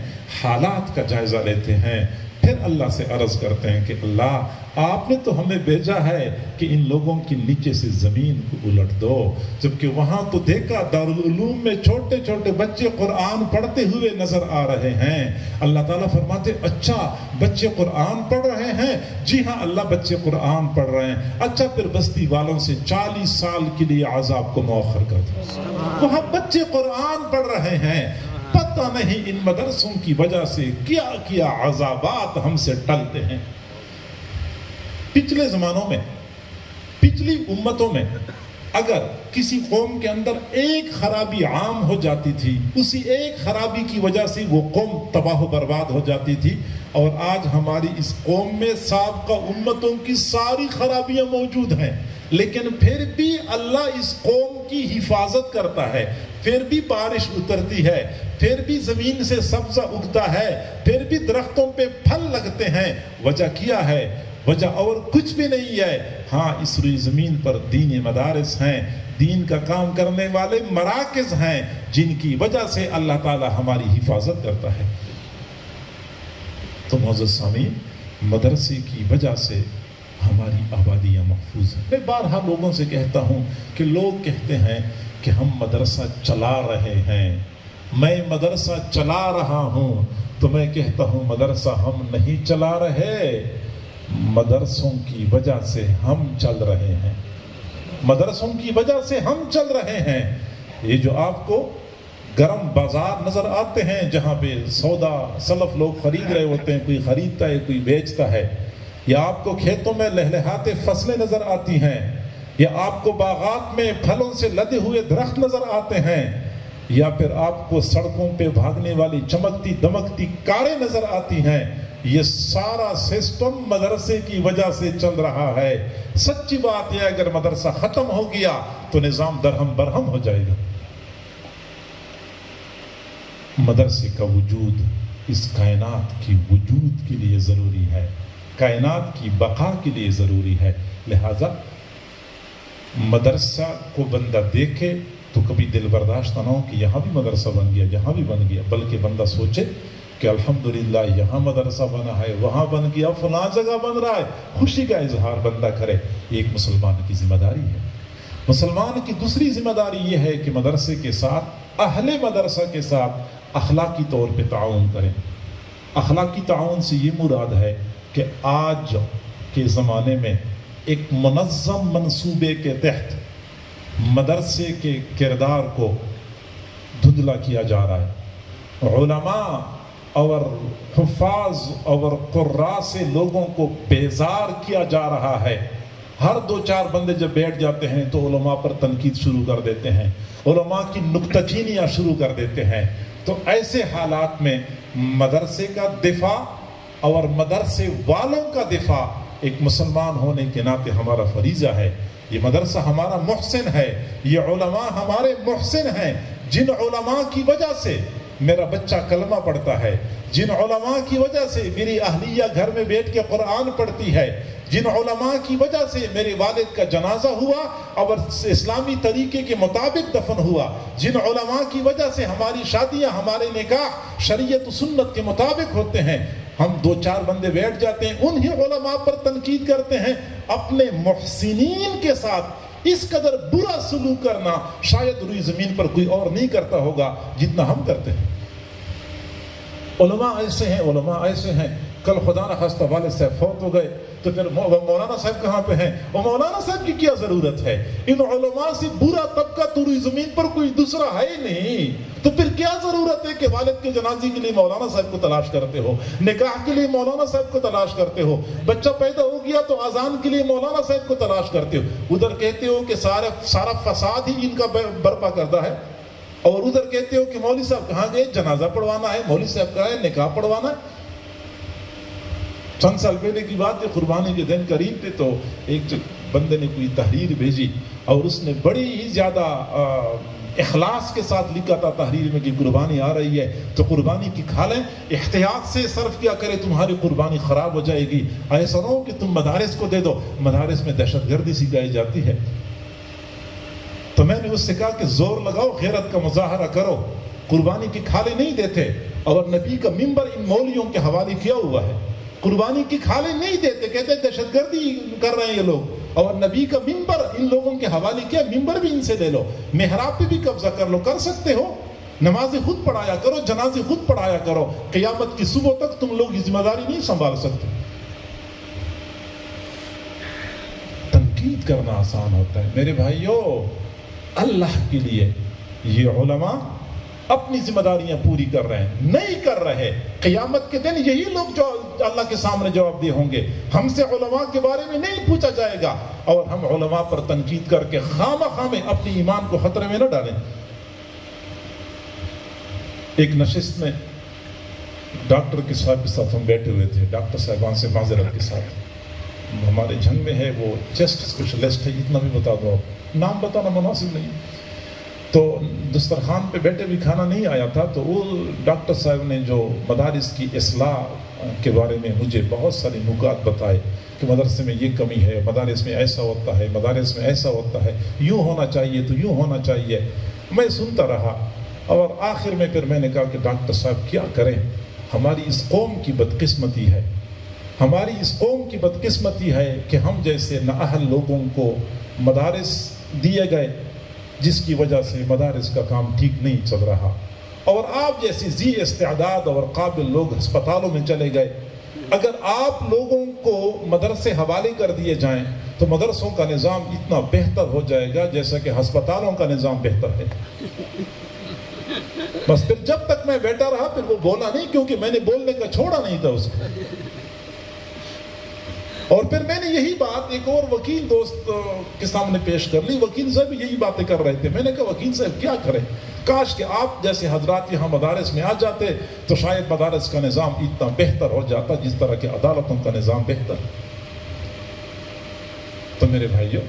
حالات کا جائزہ لیتے ہیں، پھر اللہ سے عرض کرتے ہیں کہ اللہ آپ نے تو ہمیں بھیجا ہے کہ ان لوگوں کے نیچے سے زمین کو الٹ دو۔ جبکہ وہاں تو دیکھا دارالعلوم میں چھوٹے چھوٹے بچے قرآن پڑھتے ہوئے نظر آ رہے ہیں۔ اللہ تعالیٰ فرماتے اچھا بچے قرآن پڑھ رہے ہیں؟ جی ہاں اللہ بچے قرآن پڑھ رہے ہیں۔ اچھا پھر بستی والوں سے 40 سال کے لیے عذاب کو مؤخر کر دو۔ وہاں بچے قرآن پڑھ رہے ہیں، پتہ نہیں ان مدرسوں کی وجہ سے کیا کیا عذابات ہم سے ٹلتے ہیں۔ پچھلے زمانوں میں، پچھلی امتوں میں اگر کسی قوم کے اندر ایک خرابی عام ہو جاتی تھی، اسی ایک خرابی کی وجہ سے وہ قوم تباہ و برباد ہو جاتی تھی، اور آج ہماری اس قوم میں سابقہ امتوں کی ساری خرابیاں موجود ہیں، لیکن پھر بھی اللہ اس قوم کی حفاظت کرتا ہے، پھر بھی بارش اترتی ہے، پھر بھی زمین سے سبزہ اگتا ہے، پھر بھی درختوں پہ پھل لگتے ہیں۔ وجہ کیا ہے؟ وجہ اور کچھ بھی نہیں ہے، ہاں اس روئی زمین پر دینی مدارس ہیں، دین کا کام کرنے والے مراکز ہیں، جن کی وجہ سے اللہ تعالی ہماری حفاظت کرتا ہے۔ تو معزز سامعین، مدرسے کی وجہ سے ہماری آبادیاں محفوظ ہیں۔ میں بارہا لوگوں سے کہتا ہوں کہ لوگ کہتے ہیں کہ ہم مدرسہ چلا رہے ہیں، میں مدرسہ چلا رہا ہوں، تو میں کہتا ہوں مدرسہ ہم نہیں چلا رہے، مدرسوں کی وجہ سے ہم چل رہے ہیں، مدرسوں کی وجہ سے ہم چل رہے ہیں۔ یہ جو آپ کو گرم بازار نظر آتے ہیں جہاں پہ سودا سلف لوگ خرید رہے ہوتے ہیں، کوئی خریدتا ہے کوئی بیچتا ہے، یا آپ کو کھیتوں میں لہلہاتے فصلیں نظر آتی ہیں، یا آپ کو باغات میں پھلوں سے لدے ہوئے درخت نظر آتے ہیں، یا پھر آپ کو سڑکوں پہ بھاگنے والی چمکتی دمکتی کاریں نظر آتی ہیں، یہ سارا سسٹم مدرسے کی وجہ سے چل رہا ہے۔ سچی بات ہے اگر مدرسہ ختم ہو گیا تو نظام درہم برہم ہو جائے گا۔ مدرسے کا وجود اس کائنات کی وجود کے لیے ضروری ہے، کائنات کی بقا کے لیے ضروری ہے، لہذا مدرسہ کو بندہ دیکھے تو کبھی دل برداشت نہ ہو کہ یہاں بھی مدرسہ بن گیا، یہاں بھی بن گیا، بلکہ بندہ سوچے کہ الحمدللہ یہاں مدرسہ بنا ہے، وہاں بن گیا، فلاں جگہ بن رہا ہے، خوشی کا اظہار بندہ کرے۔ یہ ایک مسلمان کی ذمہ داری ہے۔ مسلمان کی دوسری ذمہ داری یہ ہے کہ مدرسے کے ساتھ، اہل مدرسہ کے ساتھ اخلاقی طور پہ تعاون کریں۔ اخلاقی تعاون سے یہ مراد ہے کہ آج کے زمانے میں ایک منظم منصوبے کے تحت مدرسے کے کردار کو دھندلا کیا جا رہا ہے۔ علماء اور حفاظ اور قراء سے لوگوں کو بیزار کیا جا رہا ہے۔ ہر 2-4 بندے جب بیٹھ جاتے ہیں تو علماء پر تنقید شروع کر دیتے ہیں، علماء کی نکتہ چینیاں شروع کر دیتے ہیں۔ تو ایسے حالات میں مدرسے کا دفاع اور مدرسے والوں کا دفاع ایک مسلمان ہونے کے ناطے ہمارا فریضہ ہے۔ یہ مدرسہ ہمارا محسن ہے، یہ علماء ہمارے محسن ہیں، جن علماء کی وجہ سے میرا بچہ کلمہ پڑھتا ہے، جن علماء کی وجہ سے میری اہلیہ گھر میں بیٹھ کے قرآن پڑھتی ہے، جن علماء کی وجہ سے میرے والد کا جنازہ ہوا اور اسلامی طریقے کے مطابق دفن ہوا، جن علماء کی وجہ سے ہماری شادیاں، ہمارے نکاح شریعت و سنت کے مطابق ہوتے ہیں، ہم دو چار بندے بیٹھ جاتے ہیں انہی علماء پر تنقید کرتے ہیں۔ اپنے محسنین کے ساتھ اس قدر برا سلوک کرنا شاید روئی زمین پر کوئی اور نہیں کرتا ہوگا جتنا ہم کرتے ہیں۔ علماء ایسے ہیں، علماء ایسے ہیں۔ کل خدا نہ خواستہ والد صاحب فوت ہو گئے تو پھر مولانا صاحب کہاں پہ ہیں؟ وہ مولانا صاحب کی کیا ضرورت ہے؟ ان علماء سے برا طبقہ تو روئی زمین پر کوئی دوسرا ہے ہی نہیں، تو پھر کیا ضرورت ہے کہ والد کے جنازے کے لیے مولانا صاحب کو تلاش کرتے ہو، نکاح کے لیے مولانا صاحب کو تلاش کرتے ہو، بچہ پیدا ہو گیا تو اذان کے لیے مولانا صاحب کو تلاش کرتے ہو، ادھر کہتے ہو کہ سارا فساد ہی ان کا برپا کردہ ہے، اور ادھر کہتے ہو کہ مولوی صاحب کہاں گئے؟ جنازہ پڑھوانا ہے، مولوی صاحب کہاں ہے؟ نکاح پڑھوانا ہے۔ چند سال پہلے کی بات ہے، قربانی کے دن قریب تھے تو ایک بندے نے کوئی تحریر بھیجی اور اس نے بڑی ہی زیادہ اخلاص کے ساتھ لکھا تھا تحریر میں کہ قربانی آ رہی ہے تو قربانی کی کھا لیں، احتیاط سے صرف کیا کرے، تمہاری قربانی خراب ہو جائے گی، ایسا نہ ہو کہ تم مدارس کو دے دو، مدارس میں دہشت گردی سکھائی جاتی ہے۔ تو میں نے اس سے کہا کہ زور لگاؤ، غیرت کا مظاہرہ کرو، قربانی کی کھالے نہیں دیتے، اور نبی کا منبر ان مولویوں کے حوالے کیا ہوا ہے، قربانی کی کھالے نہیں دیتے، کہتے ہیں دہشت گردی کر رہے ہیں یہ لوگ، اور نبی کا منبر ان لوگوں کے حوالے کیا، منبر بھی ان سے لے لو، محراب پہ بھی قبضہ کر لو، کر سکتے ہو، نمازیں خود پڑھایا کرو، جنازے خود پڑھایا کرو، قیامت کی صبح تک تم لوگ یہ ذمہ داری نہیں سنبھال سکتے۔ تنقید کرنا آسان ہوتا ہے میرے بھائیو، اللہ کے لیے یہ علماء اپنی ذمہ داریاں پوری کر رہے ہیں، نہیں کر رہے، قیامت کے دن یہی لوگ جو اللہ کے سامنے جواب دہ ہوں گے، ہم سے علماء کے بارے میں نہیں پوچھا جائے گا، اور ہم علماء پر تنقید کر کے خامخواہ میں اپنی ایمان کو خطرے میں نہ ڈالیں۔ ایک نشست میں ڈاکٹر کے صاحب کے ساتھ ہم بیٹھے ہوئے تھے، ڈاکٹر صاحبان سے معذرت کے ساتھ، ہمارے جھن میں ہے وہ چیسٹ اسپیشلسٹ ہے، اتنا بھی بتا دو، نام بتانا مناسب نہیں، تو دسترخوان پہ بیٹھے بھی کھانا نہیں آیا تھا، تو وہ ڈاکٹر صاحب نے جو مدارس کی اصلاح کے بارے میں مجھے بہت سارے نکات بتائے کہ مدرسے میں یہ کمی ہے، مدارس میں ایسا ہوتا ہے، مدارس میں ایسا ہوتا ہے، یوں ہونا چاہیے تو یوں ہونا چاہیے، میں سنتا رہا، اور آخر میں پھر میں نے کہا کہ ڈاکٹر صاحب کیا کریں، ہماری اس قوم کی بدقسمتی ہے، ہماری اس قوم کی بدقسمتی ہے کہ ہم جیسے نااہل لوگوں کو مدارس دیے گئے جس کی وجہ سے مدارس کا کام ٹھیک نہیں چل رہا، اور آپ جیسے ذی استعداد اور قابل لوگ ہسپتالوں میں چلے گئے، اگر آپ لوگوں کو مدرسے حوالے کر دیے جائیں تو مدرسوں کا نظام اتنا بہتر ہو جائے گا جیسا کہ ہسپتالوں کا نظام بہتر ہے۔ بس پھر جب تک میں بیٹھا رہا پھر وہ بولا نہیں، کیونکہ میں نے بولنے کا چھوڑا نہیں تھا اس کو، اور پھر میں نے یہی بات ایک اور وکیل دوست کے سامنے پیش کر لی، وکیل صاحب یہی باتیں کر رہے تھے، میں نے کہا وکیل صاحب کیا کریں، کاش کہ آپ جیسے حضرات یہاں مدارس میں آ جاتے تو شاید مدارس کا نظام اتنا بہتر ہو جاتا جس طرح کہ عدالتوں کا نظام بہتر۔ تو میرے بھائیو،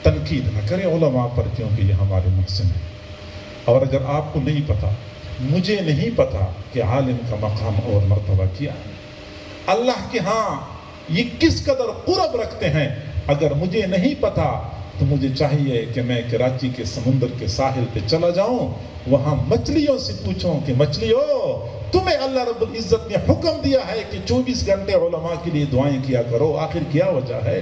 تنقید نہ کریں علماء پر، کیونکہ یہ ہمارے محسن ہیں، اور اگر آپ کو نہیں پتا، مجھے نہیں پتا کہ عالم کا مقام اور مرتبہ کیا ہے، اللہ کے ہاں یہ کس قدر قرب رکھتے ہیں، اگر مجھے نہیں پتا تو مجھے چاہیے کہ میں کراچی کے سمندر کے ساحل پہ چلا جاؤں، وہاں مچھلیوں سے پوچھوں کہ مچھلیوں، تمہیں اللہ رب العزت نے حکم دیا ہے کہ 24 گھنٹے علماء کے لیے دعائیں کیا کرو، آخر کیا وجہ ہے؟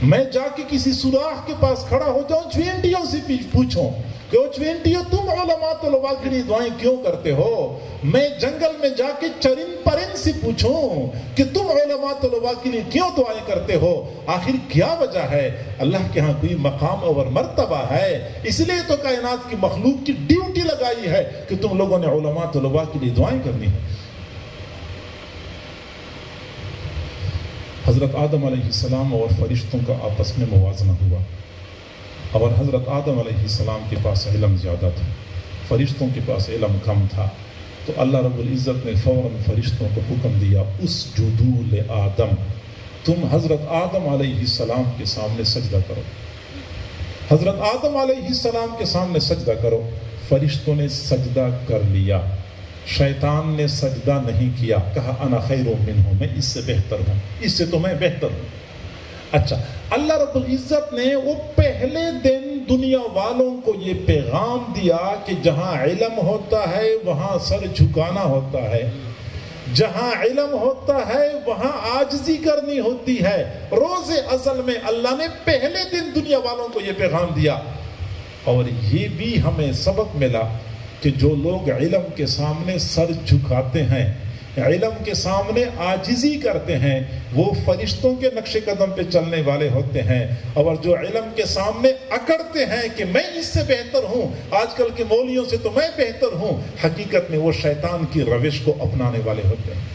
میں جا کے کسی سوراخ کے پاس کھڑا ہو جاؤں، چوینٹیوں سے پوچھوں کہ وہ چوینٹیوں تم علماء طلباء کے لیے دعائیں کیوں کرتے ہو؟ میں جنگل میں جا کے چرند پرند سے پوچھوں کہ تم علماء طلباء کے لیے کیوں دعائیں کرتے ہو؟ آخر کیا وجہ ہے؟ اللہ کے ہاں کوئی مقام اور مرتبہ ہے، اس لیے تو کائنات کی مخلوق کی ڈیوٹی لگائی ہے کہ تم لوگوں نے علماء طلباء کے لیے دعائیں کرنی ہے۔ حضرت آدم علیہ السلام اور فرشتوں کا آپس میں موازنہ ہوا، اور حضرت آدم علیہ السلام کے پاس علم زیادہ تھا، فرشتوں کے پاس علم کم تھا، تو اللہ رب العزت نے فوراً فرشتوں کو حکم دیا، اسجدوا لآدم، تم حضرت آدم علیہ السلام کے سامنے سجدہ کرو، حضرت آدم علیہ السلام کے سامنے سجدہ کرو۔ فرشتوں نے سجدہ کر لیا، شیطان نے سجدہ نہیں کیا، کہا انا خیر منہ، میں اس سے بہتر ہوں، اس سے تو میں بہتر ہوں۔ اچھا، اللہ رب العزت نے وہ پہلے دن دنیا والوں کو یہ پیغام دیا کہ جہاں علم ہوتا ہے وہاں سر جھکانا ہوتا ہے، جہاں علم ہوتا ہے وہاں عاجزی کرنی ہوتی ہے۔ روز ازل میں اللہ نے پہلے دن دنیا والوں کو یہ پیغام دیا، اور یہ بھی ہمیں سبق ملا کہ جو لوگ علم کے سامنے سر جھکاتے ہیں، علم کے سامنے عاجزی کرتے ہیں، وہ فرشتوں کے نقش قدم پہ چلنے والے ہوتے ہیں، اور جو علم کے سامنے اکڑتے ہیں کہ میں اس سے بہتر ہوں، آج کل کے مولویوں سے تو میں بہتر ہوں، حقیقت میں وہ شیطان کی روش کو اپنانے والے ہوتے ہیں۔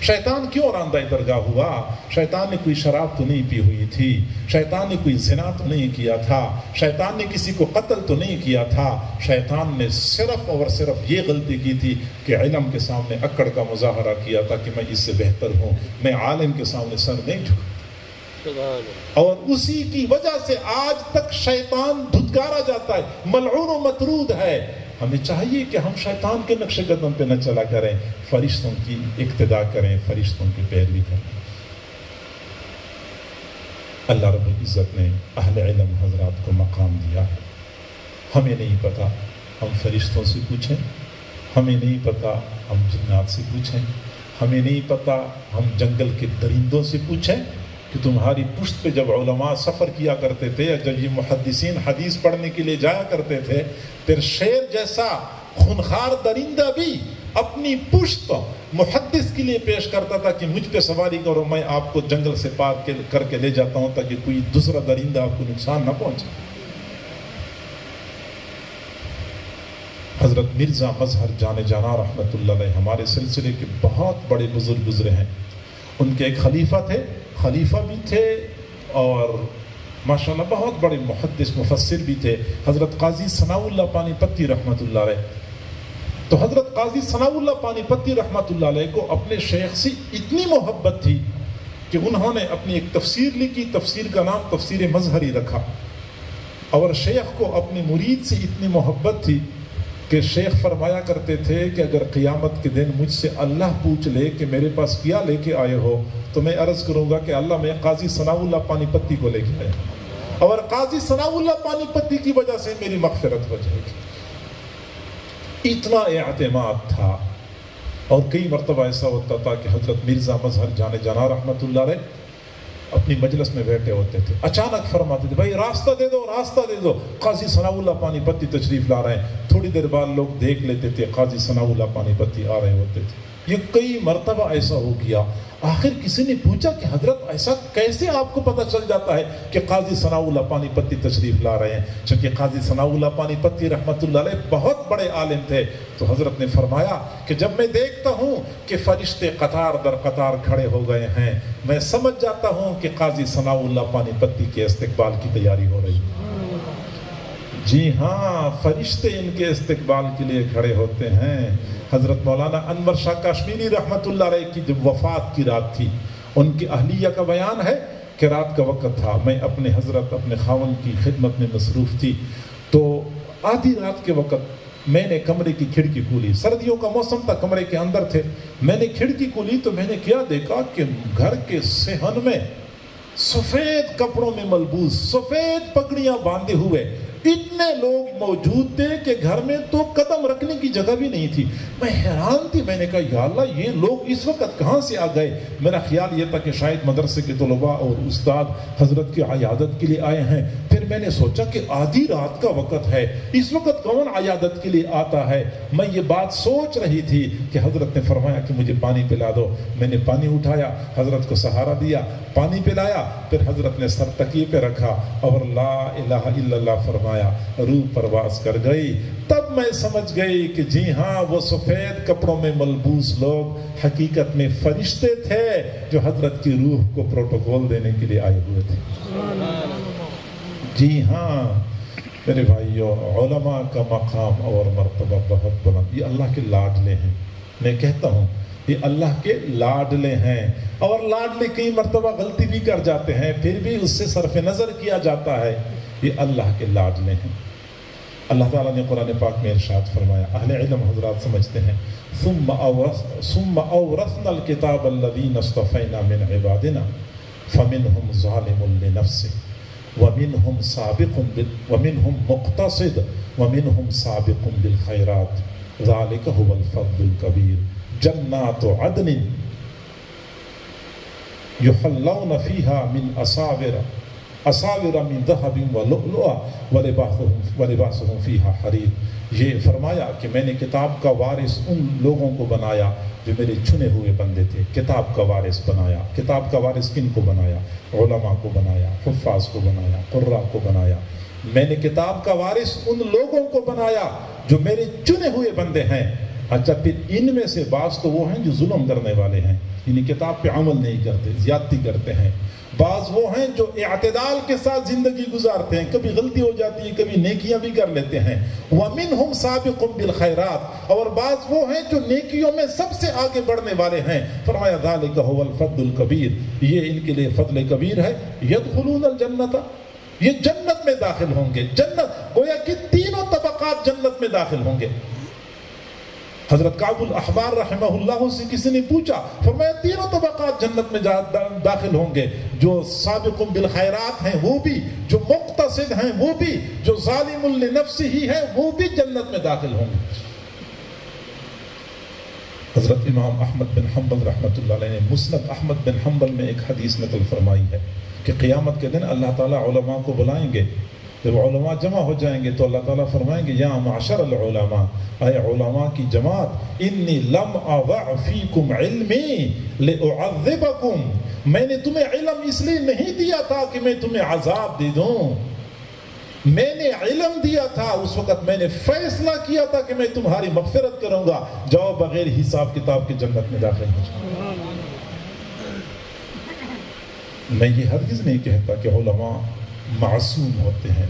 شیطان کیوں راندہ درگاہ ہوا؟ شیطان نے کوئی شراب تو نہیں پی ہوئی تھی، شیطان نے کوئی زنا تو نہیں کیا تھا، شیطان نے کسی کو قتل تو نہیں کیا تھا، شیطان نے صرف اور صرف یہ غلطی کی تھی کہ علم کے سامنے اکڑ کا مظاہرہ کیا تھا کہ میں اس سے بہتر ہوں، میں عالم کے سامنے سر نہیں جھکا، اور اسی کی وجہ سے آج تک شیطان دھتکارا جاتا ہے، ملعون و مطرود ہے۔ ہمیں چاہیے کہ ہم شیطان کے نقش قدم پہ نہ چلا کریں، فرشتوں کی اقتداء کریں، فرشتوں کی پیروی کریں۔ اللہ رب العزت نے اہل علم حضرات کو مقام دیا ہے۔ ہمیں نہیں پتا ہم فرشتوں سے پوچھیں، ہمیں نہیں پتا ہم جنات سے پوچھیں، ہمیں نہیں پتا ہم جنگل کے درندوں سے پوچھیں کہ تمہاری پشت پہ جب علماء سفر کیا کرتے تھے، جب یہ محدثین حدیث پڑھنے کے لیے جایا کرتے تھے، پھر شیر جیسا خونخوار درندہ بھی اپنی پشت محدث کے لیے پیش کرتا تھا کہ مجھ پہ سواری کرو، میں آپ کو جنگل سے پار کر کے لے جاتا ہوں تاکہ کوئی دوسرا درندہ آپ کو نقصان نہ پہنچے۔ حضرت مرزا مظہر جان جانا رحمت اللہ علیہ ہمارے سلسلے کے بہت بڑے بزرگ گزرے ہیں۔ ان کے ایک خلیفہ تھے، خلیفہ بھی تھے اور ماشاءاللہ بہت بڑے محدث مفسر بھی تھے، حضرت قاضی ثناء اللہ پانی پتی رحمت اللہ علیہ۔ تو حضرت قاضی ثناء اللہ پانی پتی رحمت اللہ علیہ کو اپنے شیخ سے اتنی محبت تھی کہ انہوں نے اپنی ایک تفسیر لکھی، تفسیر کا نام تفسیر مظہری رکھا، اور شیخ کو اپنی مرید سے اتنی محبت تھی کہ شیخ فرمایا کرتے تھے کہ اگر قیامت کے دن مجھ سے اللہ پوچھ لے کہ میرے پاس کیا لے کے آئے ہو، تو میں عرض کروں گا کہ اللہ میں قاضی ثناء اللہ پانی پتی کو لے کے آیا، اور قاضی ثناء اللہ پانی پتی کی وجہ سے میری مغفرت ہو جائے گی۔ اتنا اعتماد تھا، اور کئی مرتبہ ایسا ہوتا تھا کہ حضرت مرزا مظہر جان جانا رحمت اللہ علیہ اپنی مجلس میں بیٹھے ہوتے تھے، اچانک فرماتے تھے بھائی راستہ دے دو، راستہ دے دو، قاضی ثناء اللہ پانی پتی تشریف لا رہے ہیں۔ تھوڑی دیر بعد لوگ دیکھ لیتے تھے قاضی ثناء اللہ پانی پتی آ رہے ہوتے تھے۔ یہ کئی مرتبہ ایسا ہو گیا، آخر کسی نے پوچھا کہ حضرت ایسا کیسے آپ کو پتہ چل جاتا ہے کہ قاضی ثناء اللہ پانی پتی تشریف لا رہے ہیں؟ چونکہ قاضی ثناء اللہ پانی پتی رحمت اللہ علیہ بہت بڑے عالم تھے۔ تو حضرت نے فرمایا کہ جب میں دیکھتا ہوں کہ فرشتے قطار در قطار کھڑے ہو گئے ہیں، میں سمجھ جاتا ہوں کہ قاضی ثناء اللہ پانی پتی کے استقبال کی تیاری ہو رہی ہے۔ جی ہاں، فرشتے ان کے استقبال کے لیے کھڑے ہوتے ہیں۔ حضرت مولانا انور شاہ کشمیری رحمت اللہ علیہ کی جب وفات کی رات تھی، ان کی اہلیہ کا بیان ہے کہ رات کا وقت تھا، میں اپنے حضرت اپنے خاوند کی خدمت میں مصروف تھی، تو آدھی رات کے وقت میں نے کمرے کی کھڑکی کھولی، سردیوں کا موسم تھا، کمرے کے اندر تھے، میں نے کھڑکی کھولی تو میں نے کیا دیکھا کہ گھر کے صحن میں سفید کپڑوں میں ملبوس، سفید پگڑیاں باندھے ہوئے اتنے لوگ موجود تھے کہ گھر میں تو قدم رکھنے کی جگہ بھی نہیں تھی۔ میں حیران تھی، میں نے کہا یا اللہ یہ لوگ اس وقت کہاں سے آ گئے؟ میرا خیال یہ تھا کہ شاید مدرسے کے طلباء اور استاد حضرت کی عیادت کے لیے آئے ہیں۔ پھر میں نے سوچا کہ آدھی رات کا وقت ہے، اس وقت کون عیادت کے لیے آتا ہے؟ میں یہ بات سوچ رہی تھی کہ حضرت نے فرمایا کہ مجھے پانی پلا دو۔ میں نے پانی اٹھایا، حضرت کو سہارا دیا، پانی پلایا، پھر حضرت نے سر تکیے پہ رکھا اور لا الہ الا اللہ فرمایا، روح پرواز کر گئی۔ تب میں سمجھ گئی کہ جی ہاں، وہ سفید کپڑوں میں ملبوس لوگ حقیقت میں فرشتے تھے جو حضرت کی روح کو پروٹوکول دینے کے لیے آئے ہوئے تھے۔ جی ہاں میرے بھائیوں، علماء کا مقام اور مرتبہ بہت بلند، یہ اللہ کے لاڈلے ہیں۔ میں کہتا ہوں یہ اللہ کے لاڈلے ہیں، اور لاڈلے کئی مرتبہ غلطی بھی کر جاتے ہیں، پھر بھی اس سے صرف نظر کیا جاتا ہے، یہ اللہ کے لاڈلے ہیں۔ اللہ تعالیٰ نے قرآن پاک میں ارشاد فرمایا، اہل علم حضرات سمجھتے ہیں، ثم اورثنا الکتاب الذین اصطفینا من عبادنا، فمنهم ظالم لنفسه ومنهم مقتصد ومنهم سابق بالخيرات ذلك هو الفضل الكبير جنات عدن يحلون فيها من أساور من ذهب ولؤلؤا ولباسهم فيها حرير. یہ فرمایا کہ میں نے کتاب کا وارث ان لوگوں کو بنایا جو میرے چنے ہوئے بندے تھے. کتاب کا وارث بنایا. کتاب کا وارث کن کو بنایا؟ علماء کو بنایا, حفاظ کو بنایا, قراء کو بنایا. میں نے کتاب کا وارث ان لوگوں کو بنایا جو میرے چنے ہوئے بندے ہیں. اچھا پھر ان میں سے بعض تو وہ ہیں جو ظلم کرنے والے ہیں, یعنی کتاب پہ عمل نہیں کرتے, زیادتی کرتے ہیں. بعض وہ ہیں جو اعتدال کے ساتھ زندگی گزارتے ہیں, کبھی غلطی ہو جاتی ہے, کبھی نیکیاں بھی کر لیتے ہیں. وَمِنْهُمْ سَابِقٌ بِالْخَيْرَاتِ, اور بعض وہ ہیں جو نیکیوں میں سب سے آگے بڑھنے والے ہیں. فرمایا ذَلِكَ هُوَ الْفَضْلُ الْكَبِيرُ, یہ ان کے لیے فضل کبیر ہے. يَدْخُلُونَ الْجَنَّةَ, یہ جنت میں داخل ہوں گے. جنت گویا کہ تینوں طبقات جنت میں داخل ہوں گے. حضرت کعب الاحبار رحمہ اللہ سے کسی نے پوچھا, فرمایا تینوں طبقات جنت میں داخل ہوں گے, جو سابق بالخیرات ہیں وہ بھی, جو مقتصد ہیں وہ بھی, جو ظالم لنفسہ ہی ہیں وہ بھی جنت میں داخل ہوں گے. حضرت امام احمد بن حنبل رحمۃ اللہ علیہ نے مسند احمد بن حنبل میں ایک حدیث نقل فرمائی ہے کہ قیامت کے دن اللہ تعالیٰ علماء کو بلائیں گے. جب علماء جمع ہو جائیں گے تو اللہ تعالیٰ فرمائیں گے یا معشر العلماء, اے علماء کی جماعت, انی لم اضع فیکم علمی لأعذبکم, میں نے تمہیں علم اس لیے نہیں دیا تھا کہ میں تمہیں عذاب دے دوں. میں نے علم دیا تھا, اس وقت میں نے فیصلہ کیا تھا کہ میں تمہاری مغفرت کروں گا, جاؤ بغیر حساب کتاب کے جنت میں داخل ہو جاؤ. میں یہ ہرگز نہیں کہتا کہ علماء معصوم ہوتے ہیں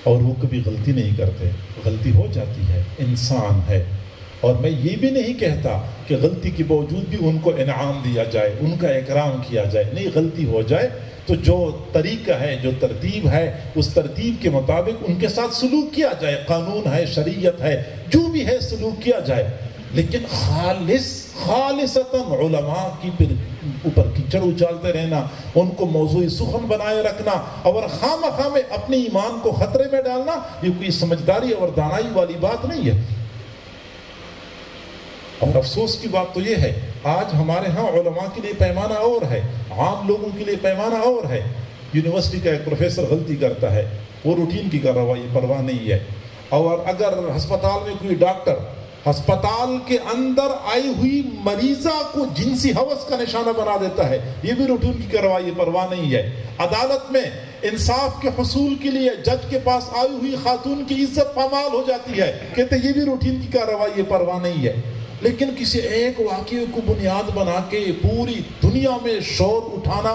اور وہ کبھی غلطی نہیں کرتے. غلطی ہو جاتی ہے, انسان ہے. اور میں یہ بھی نہیں کہتا کہ غلطی کے باوجود بھی ان کو انعام دیا جائے, ان کا اکرام کیا جائے. نہیں, غلطی ہو جائے تو جو طریقہ ہے, جو ترتیب ہے, اس ترتیب کے مطابق ان کے ساتھ سلوک کیا جائے. قانون ہے, شریعت ہے, جو بھی ہے سلوک کیا جائے. لیکن خالصتاً علماء کی اوپر کیچڑ اچالتے رہنا, ان کو موضوعی سخن بنائے رکھنا اور خامخواہ میں اپنے ایمان کو خطرے میں ڈالنا, یہ کوئی سمجھداری اور دانائی والی بات نہیں ہے. اور افسوس کی بات تو یہ ہے, آج ہمارے ہاں علماء کے لیے پیمانہ اور ہے, عام لوگوں کے لیے پیمانہ اور ہے. یونیورسٹی کا ایک پروفیسر غلطی کرتا ہے, وہ روٹین کی کارروائی پرواہ نہیں ہے. اور اگر ہسپتال میں کوئی ڈاکٹر ہسپتال کے اندر آئی ہوئی مریضہ کو جنسی ہوس کا نشانہ بنا دیتا ہے, یہ بھی روٹین کی کارروائی پرواہ نہیں ہے. عدالت میں انصاف کے حصول کے لیے جج کے پاس آئی ہوئی خاتون کی عزت پامال ہو جاتی ہے, کہتے یہ بھی روٹین کی کارروائی پرواہ نہیں ہے. لیکن کسی ایک واقعے کو بنیاد بنا کے پوری دنیا میں شور اٹھانا,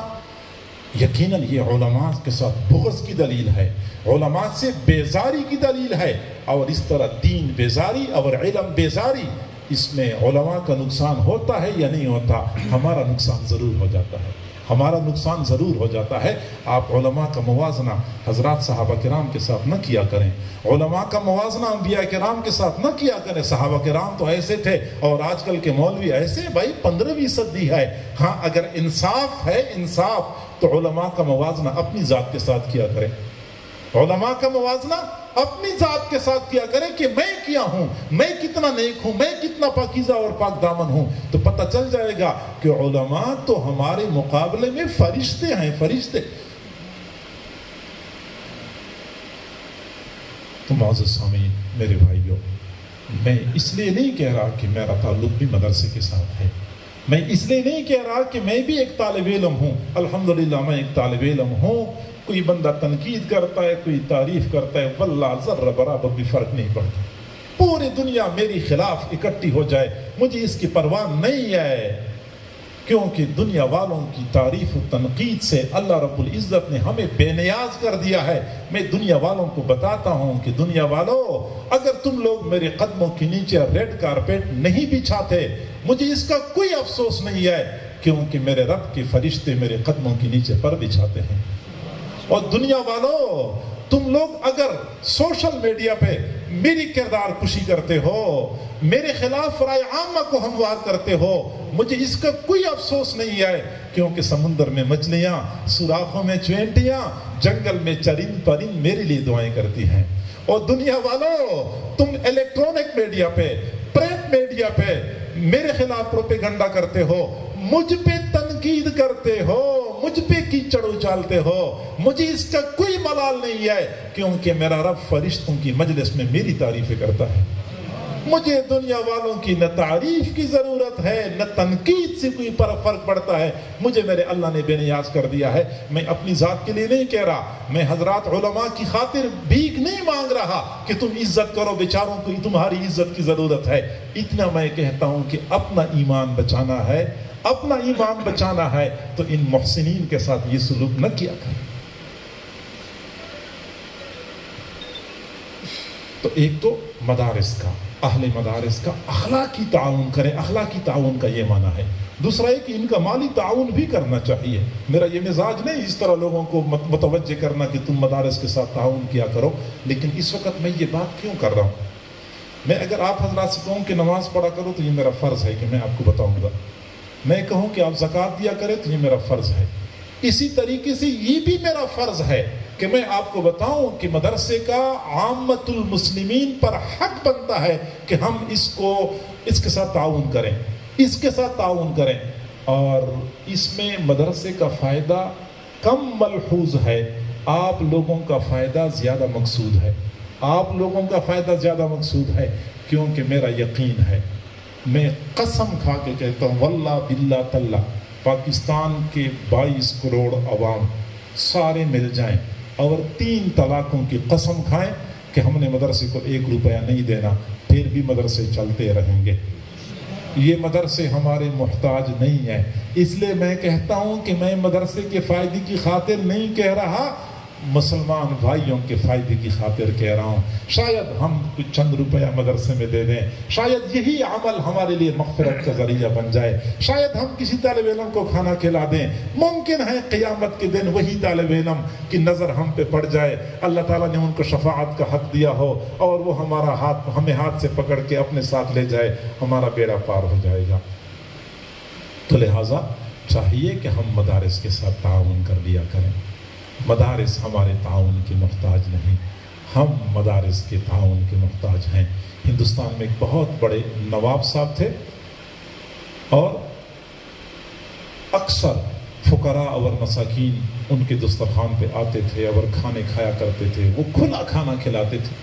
یقیناً یہ علماء کے ساتھ بغض کی دلیل ہے, علماء سے بیزاری کی دلیل ہے. اور اس طرح دین بیزاری اور علم بیزاری, اس میں علماء کا نقصان ہوتا ہے یا نہیں ہوتا؟ ہمارا نقصان ضرور ہو جاتا ہے, ہمارا نقصان ضرور ہو جاتا ہے. آپ علماء کا موازنہ حضرات صحابہ کرام کے ساتھ نہ کیا کریں, علماء کا موازنہ انبیاء کرام کے ساتھ نہ کیا کریں. صحابہ کرام تو ایسے تھے اور آج کل کے مولوی ایسے, بھائی 15ویں صدی ہے. ہاں اگر انصاف ہے, انصاف, تو علماء کا موازنہ اپنی ذات کے ساتھ کیا کریں. علماء کا موازنہ اپنی ذات کے ساتھ کیا کریں کہ میں کیا ہوں, میں کتنا نیک ہوں, میں کتنا پاکیزہ اور پاک دامن ہوں. تو پتہ چل جائے گا کہ علماء تو ہمارے مقابلے میں فرشتے ہیں, فرشتے. تو معزز سامعین, میرے بھائیوں, میں اس لیے نہیں کہہ رہا کہ میرا تعلق بھی مدرسے کے ساتھ ہے, میں اس لیے نہیں کہہ رہا کہ میں بھی ایک طالب علم ہوں. الحمدللہ میں ایک طالب علم ہوں. کوئی بندہ تنقید کرتا ہے, کوئی تعریف کرتا ہے, واللہ ذرہ برابر بھی فرق نہیں پڑتا. پوری دنیا میری خلاف اکٹھی ہو جائے, مجھے اس کی پرواہ نہیں ہے, کیونکہ دنیا والوں کی تعریف و تنقید سے اللہ رب العزت نے ہمیں بے نیاز کر دیا ہے. میں دنیا والوں کو بتاتا ہوں کہ دنیا والوں, اگر تم لوگ میرے قدموں کے نیچے ریڈ کارپیٹ نہیں بچھاتے, مجھے اس کا کوئی افسوس نہیں ہے, کیونکہ میرے رب کے فرشتے میرے قدموں کے نیچے پر بچھاتے ہیں. اور دنیا والوں, تم لوگ اگر سوشل میڈیا پہ میری کردار کشی کرتے ہو، میرے خلاف رائے عامہ کو ہموار کرتے ہو، مجھے اس کا کوئی افسوس نہیں ہے، کیونکہ سمندر میں مچھلیاں، سوراخوں میں چونٹیاں، جنگل میں چرند پرند میرے لیے دعائیں کرتی ہیں۔ اور دنیا والوں، تم الیکٹرونک میڈیا پہ، پرنٹ میڈیا پہ میرے خلاف پروپیگنڈا کرتے ہو، مجھ پہ تنقید کرتے ہو، مجھ پہ کیچڑ اچالتے ہو، مجھے اس کا کوئی ملال نہیں ہے، کیونکہ میرا رب فرشتوں کی مجلس میں میری تعریفیں کرتا ہے۔ مجھے دنیا والوں کی نہ تعریف کی ضرورت ہے، نہ تنقید سے کوئی فرق پڑتا ہے، مجھے میرے اللہ نے بے نیاز کر دیا ہے۔ میں اپنی ذات کے لیے نہیں کہہ رہا، میں حضرات علماء کی خاطر بھیک نہیں مانگ رہا کہ تم عزت کرو، بیچاروں کو تمہاری عزت کی ضرورت ہے۔ اتنا میں کہتا ہوں کہ اپنا ایمان بچانا ہے، اپنا ایمان بچانا ہے تو ان محسنین کے ساتھ یہ سلوک نہ کیا کریں۔ تو ایک تو مدارس کا، اہل مدارس کا اخلاقی تعاون کریں۔ اخلاقی تعاون کا یہ معنی ہے۔ دوسرا ہے کہ ان کا مالی تعاون بھی کرنا چاہیے۔ میرا یہ مزاج نہیں اس طرح لوگوں کو متوجہ کرنا کہ تم مدارس کے ساتھ تعاون کیا کرو، لیکن اس وقت میں یہ بات کیوں کر رہا ہوں؟ میں اگر آپ حضرات سے کہوں کہ نماز پڑھا کرو تو یہ میرا فرض ہے کہ میں آپ کو بتاؤں گا۔ میں کہوں کہ آپ زکوٰۃ دیا کریں تو یہ میرا فرض ہے۔ اسی طریقے سے یہ بھی میرا فرض ہے کہ میں آپ کو بتاؤں کہ مدرسے کا عامت المسلمین پر حق بنتا ہے کہ ہم اس کے ساتھ تعاون کریں، اس کے ساتھ تعاون کریں۔ اور اس میں مدرسے کا فائدہ کم ملحوظ ہے، آپ لوگوں کا فائدہ زیادہ مقصود ہے، آپ لوگوں کا فائدہ زیادہ مقصود ہے، کیونکہ میرا یقین ہے، میں قسم کھا کے کہتا ہوں، واللہ باللہ تاللہ، پاکستان کے 22 کروڑ عوام سارے مل جائیں اور 3 طلاقوں کی قسم کھائیں کہ ہم نے مدرسے کو 1 روپیہ نہیں دینا، پھر بھی مدرسے چلتے رہیں گے۔ یہ مدرسے ہمارے محتاج نہیں ہیں۔ اس لیے میں کہتا ہوں کہ میں مدرسے کے فائدے کی خاطر نہیں کہہ رہا، مسلمان بھائیوں کے فائدے کی خاطر کہہ رہا ہوں۔ شاید ہم کچھ چند روپیہ مدرسے میں دے دیں، شاید یہی عمل ہمارے لیے مغفرت کا ذریعہ بن جائے، شاید ہم کسی طالب علم کو کھانا کھلا دیں، ممکن ہے قیامت کے دن وہی طالب علم کی نظر ہم پہ پڑ جائے، اللہ تعالیٰ نے ان کو شفاعت کا حق دیا ہو اور وہ ہمیں ہاتھ سے پکڑ کے اپنے ساتھ لے جائے، ہمارا بیڑا پار ہو جائے گا۔ تو لہٰذا چاہیے کہ ہم مدارس کے ساتھ تعاون کر لیا کریں۔ مدارس ہمارے تعاون کے محتاج نہیں، ہم مدارس کے تعاون کے محتاج ہیں۔ ہندوستان میں ایک بہت بڑے نواب صاحب تھے اور اکثر فقراء اور مساکین ان کے دسترخوان پہ آتے تھے اور کھانے کھایا کرتے تھے، وہ کھلا کھانا کھلاتے تھے۔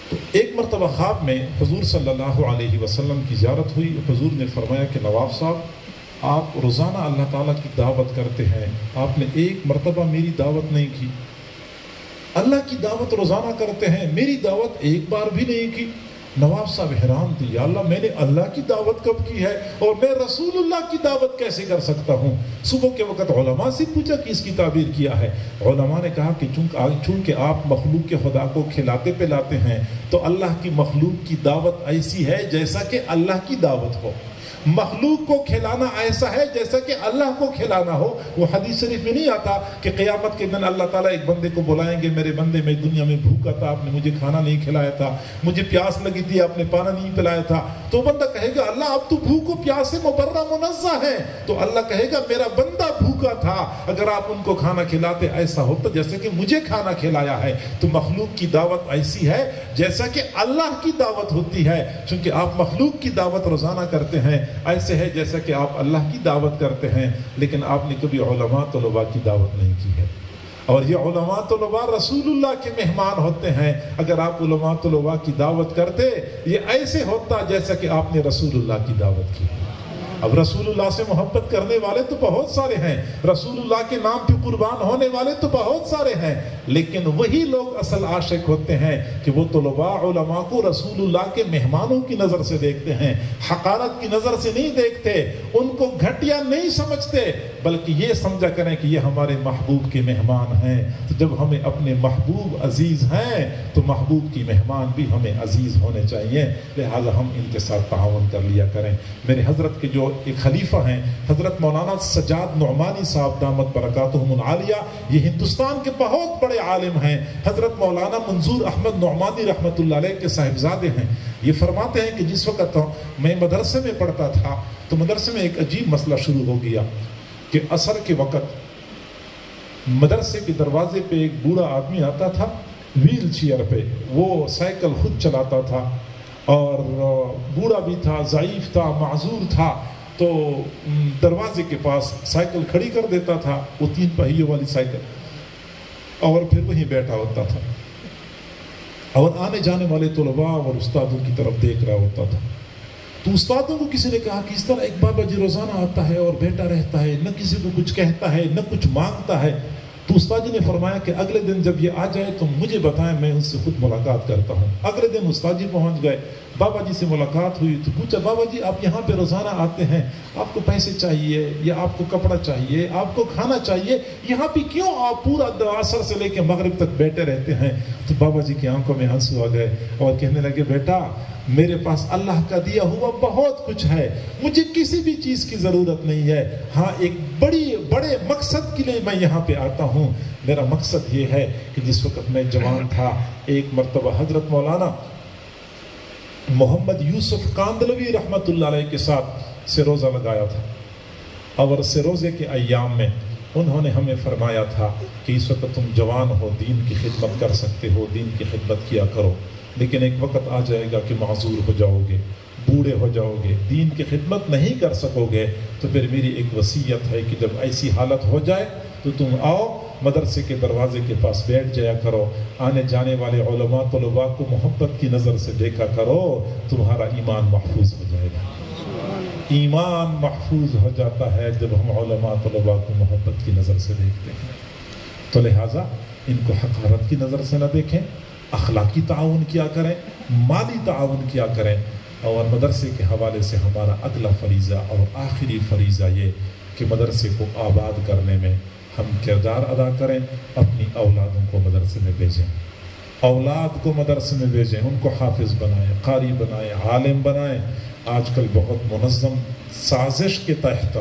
تو ایک مرتبہ خواب میں حضور صلی اللہ علیہ وسلم کی زیارت ہوئی۔ حضور نے فرمایا کہ نواب صاحب، آپ روزانہ اللہ تعالیٰ کی دعوت کرتے ہیں، آپ نے ایک مرتبہ میری دعوت نہیں کی۔ اللہ کی دعوت روزانہ کرتے ہیں، میری دعوت ایک بار بھی نہیں کی۔ نواب صاحب حیران تھے، یا اللہ میں نے اللہ کی دعوت کب کی ہے اور میں رسول اللہ کی دعوت کیسے کر سکتا ہوں؟ صبح کے وقت علماء سے پوچھا کہ اس کی تعبیر کیا ہے۔ علماء نے کہا کہ چونکہ آپ مخلوق کے خدا کو کھلاتے پلاتے ہیں تو اللہ کی مخلوق کی دعوت ایسی ہے جیسا کہ اللہ کی دعوت ہو۔ مخلوق کو کھلانا ایسا ہے جیسا کہ اللہ کو کھلانا ہو۔ وہ حدیث شریف میں نہیں آتا کہ قیامت کے دن اللہ تعالیٰ ایک بندے کو بلائیں گے، میرے بندے میں دنیا میں بھوکا تھا، آپ نے مجھے کھانا نہیں کھلایا تھا، مجھے پیاس لگی تھی، آپ نے پانا نہیں پلایا تھا۔ تو بندہ کہے گا اللہ اب تو بھوک و پیاس سے مبرہ منزہ ہے۔ تو اللہ کہے گا میرا بندہ بھوکا تھا، اگر آپ ان کو کھانا کھلاتے ایسا ہوتا جیسے کہ مجھے کھانا کھلایا ہے۔ تو مخلوق کی دعوت ایسی ہے جیسا کہ اللہ کی دعوت ہوتی ہے، چونکہ آپ مخلوق کی دعوت روزانہ کرتے ہیں، ایسے ہے جیسا کہ آپ اللہ کی دعوت کرتے ہیں، لیکن آپ نے کبھی علماء طلباء کی دعوت نہیں کی ہے۔ اور یہ علماء طلباء رسول اللہ کے مہمان ہوتے ہیں۔ اگر آپ علماء طلباء کی دعوت کرتے، یہ ایسے ہوتا جیسا کہ آپ نے رسول اللہ کی دعوت کی۔ اب رسول اللہ سے محبت کرنے والے تو بہت سارے ہیں، رسول اللہ کے نام پہ قربان ہونے والے تو بہت سارے ہیں، لیکن وہی لوگ اصل عاشق ہوتے ہیں کہ وہ طلباء علماء کو رسول اللہ کے مہمانوں کی نظر سے دیکھتے ہیں، حقارت کی نظر سے نہیں دیکھتے، ان کو گھٹیا نہیں سمجھتے، بلکہ یہ سمجھا کریں کہ یہ ہمارے محبوب کے مہمان ہیں۔ تو جب ہمیں اپنے محبوب عزیز ہیں تو محبوب کی مہمان بھی ہمیں عزیز ہونے چاہیے، لہٰذا ہم ان کے ساتھ تعاون کر لیا کریں۔ میرے حضرت کے جو ایک خلیفہ ہیں حضرت مولانا سجاد نعمانی صاحب دامت برکاتہم العالیہ، یہ ہندوستان کے بہت بڑے عالم ہیں، حضرت مولانا منظور احمد نعمانی رحمۃ اللہ علیہ کے صاحبزادے ہیں۔ یہ فرماتے ہیں کہ جس وقت میں مدرسے میں پڑھتا تھا تو مدرسے میں ایک عجیب مسئلہ شروع ہو گیا کہ عصر کے وقت مدرسے کے دروازے پہ ایک بوڑھا آدمی آتا تھا ویل چیئر پہ، وہ سائیکل خود چلاتا تھا اور بوڑھا بھی تھا، ضعیف تھا، معذور تھا، تو دروازے کے پاس سائیکل کھڑی کر دیتا تھا، وہ 3 پہیوں والی سائیکل، اور پھر وہیں بیٹھا ہوتا تھا اور آنے جانے والے طلباء اور استادوں کی طرف دیکھ رہا ہوتا تھا۔ تو استادوں کو کسی نے کہا کہ اس طرح ایک بابا جی روزانہ آتا ہے اور بیٹھا رہتا ہے، نہ کسی کو کچھ کہتا ہے نہ کچھ مانگتا ہے۔ تو استاد جی نے فرمایا کہ اگلے دن جب یہ آ جائے تو مجھے بتائیں، میں ان سے خود ملاقات کرتا ہوں۔ اگلے دن استاد جی پہنچ گئے، بابا جی سے ملاقات ہوئی تو پوچھا، بابا جی آپ یہاں پہ روزانہ آتے ہیں، آپ کو پیسے چاہیے یا آپ کو کپڑا چاہیے، آپ کو کھانا چاہیے، یہاں پہ کیوں آپ پورا عصر سے لے کے مغرب تک بیٹھے رہتے ہیں؟ تو بابا جی کی آنکھوں میں آنسو آ گئے اور کہنے لگے، بیٹا میرے پاس اللہ کا دیا ہوا بہت کچھ ہے، مجھے کسی بھی چیز کی ضرورت نہیں ہے، ہاں ایک بڑے مقصد کے لیے میں یہاں پہ آتا ہوں۔ میرا مقصد یہ ہے کہ جس وقت میں جوان تھا ایک مرتبہ حضرت مولانا محمد یوسف کاندلوی رحمۃ اللہ علیہ کے ساتھ سے روزہ لگایا تھا، اور سے روزے کے ایام میں انہوں نے ہمیں فرمایا تھا کہ اس وقت تم جوان ہو، دین کی خدمت کر سکتے ہو، دین کی خدمت کیا کرو، لیکن ایک وقت آ جائے گا کہ معذور ہو جاؤ گے، بوڑھے ہو جاؤ گے، دین کی خدمت نہیں کر سکو گے، تو پھر میری ایک وصیت ہے کہ جب ایسی حالت ہو جائے تو تم آؤ مدرسے کے دروازے کے پاس بیٹھ جایا کرو، آنے جانے والے علماء طلباء کو محبت کی نظر سے دیکھا کرو، تمہارا ایمان محفوظ ہو جائے گا۔ ایمان محفوظ ہو جاتا ہے جب ہم علماء طلباء کو محبت کی نظر سے دیکھتے ہیں۔ تو لہٰذا ان کو حقارت کی نظر سے نہ دیکھیں، اخلاقی تعاون کیا کریں، مالی تعاون کیا کریں، اور مدرسے کے حوالے سے ہمارا اگلا فریضہ اور آخری فریضہ یہ کہ مدرسے کو آباد کرنے میں ہم کردار ادا کریں، اپنی اولادوں کو مدرسے میں بھیجیں، اولاد کو مدرسے میں بھیجیں، ان کو حافظ بنائیں، قاری بنائیں، عالم بنائیں۔ آج کل بہت منظم سازش کے تحت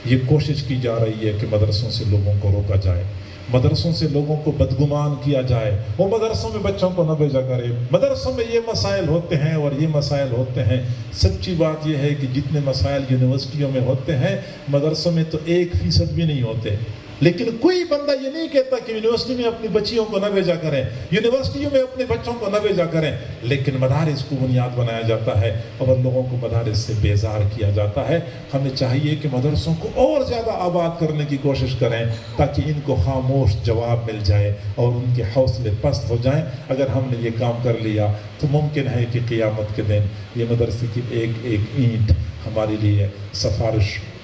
یہ کوشش کی جا رہی ہے کہ مدرسوں سے لوگوں کو روکا جائے، مدرسوں سے لوگوں کو بدگمان کیا جائے، وہ مدرسوں میں بچوں کو نہ بھیجا کرے، مدرسوں میں یہ مسائل ہوتے ہیں اور یہ مسائل ہوتے ہیں۔ سچی بات یہ ہے کہ جتنے مسائل یونیورسٹیوں میں ہوتے ہیں مدرسوں میں تو 1% بھی نہیں ہوتے، لیکن کوئی بندہ یہ نہیں کہتا کہ یونیورسٹی میں اپنی بچیوں کو نہ بھیجا کریں، یونیورسٹیوں میں اپنے بچوں کو نہ بھیجا کریں، لیکن مدارس کو بنیاد بنایا جاتا ہے اور لوگوں کو مدارس سے بیزار کیا جاتا ہے۔ ہمیں چاہیے کہ مدرسوں کو اور زیادہ آباد کرنے کی کوشش کریں تاکہ ان کو خاموش جواب مل جائے اور ان کے حوصلے پست ہو جائیں۔ اگر ہم نے یہ کام کر لیا تو ممکن ہے کہ قیامت کے دن یہ مدرسے کی ایک ایک اینٹ ہمارے لیے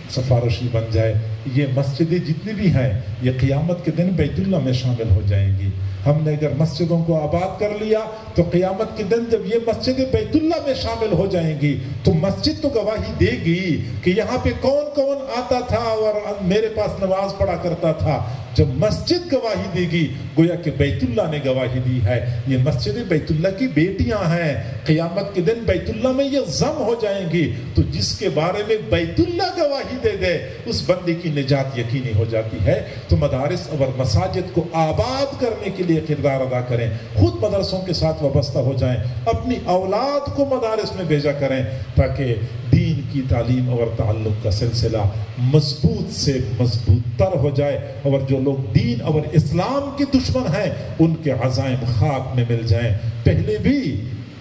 سفارشی بن جائے۔ یہ مسجدیں جتنی بھی ہیں یہ قیامت کے دن بیت اللہ میں شامل ہو جائیں گی۔ ہم نے اگر مسجدوں کو آباد کر لیا تو قیامت کے دن جب یہ مسجدیں بیت اللہ میں شامل ہو جائیں گی تو مسجد تو گواہی دے گی کہ یہاں پہ کون کون آتا تھا اور میرے پاس نماز پڑھا کرتا تھا۔ جب مسجد گواہی دے گی گویا کہ بیت اللہ نے گواہی دی ہے، یہ مسجدیں بیت اللہ کی بیٹیاں ہیں، قیامت کے دن بیت اللہ میں یہ ضم ہو جائیں گی۔ تو جس کے بارے میں بیت اللہ گواہی دے دے اس بندے کی نجات یقینی ہو جاتی ہے۔ تو مدارس اور مساجد کو آباد کرنے کے لیے کردار ادا کریں، خود مدرسوں کے ساتھ وابستہ ہو جائیں، اپنی اولاد کو مدارس میں بھیجا کریں تاکہ دین کی تعلیم اور تعلق کا سلسلہ مضبوط سے مضبوط تر ہو جائے، اور جو لوگ دین اور اسلام کے دشمن ہیں ان کے عزائم خاک میں مل جائیں۔ پہلے بھی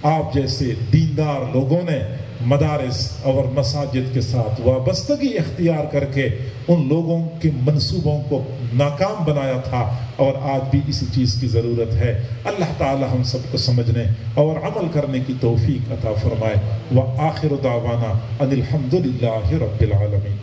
آپ جیسے دیندار لوگوں نے مدارس اور مساجد کے ساتھ وابستگی اختیار کر کے ان لوگوں کے منصوبوں کو ناکام بنایا تھا، اور آج بھی اسی چیز کی ضرورت ہے۔ اللہ تعالی ہم سب کو سمجھنے اور عمل کرنے کی توفیق عطا فرمائے۔ وآخر دعوانا ان الحمد للہ رب العالمین۔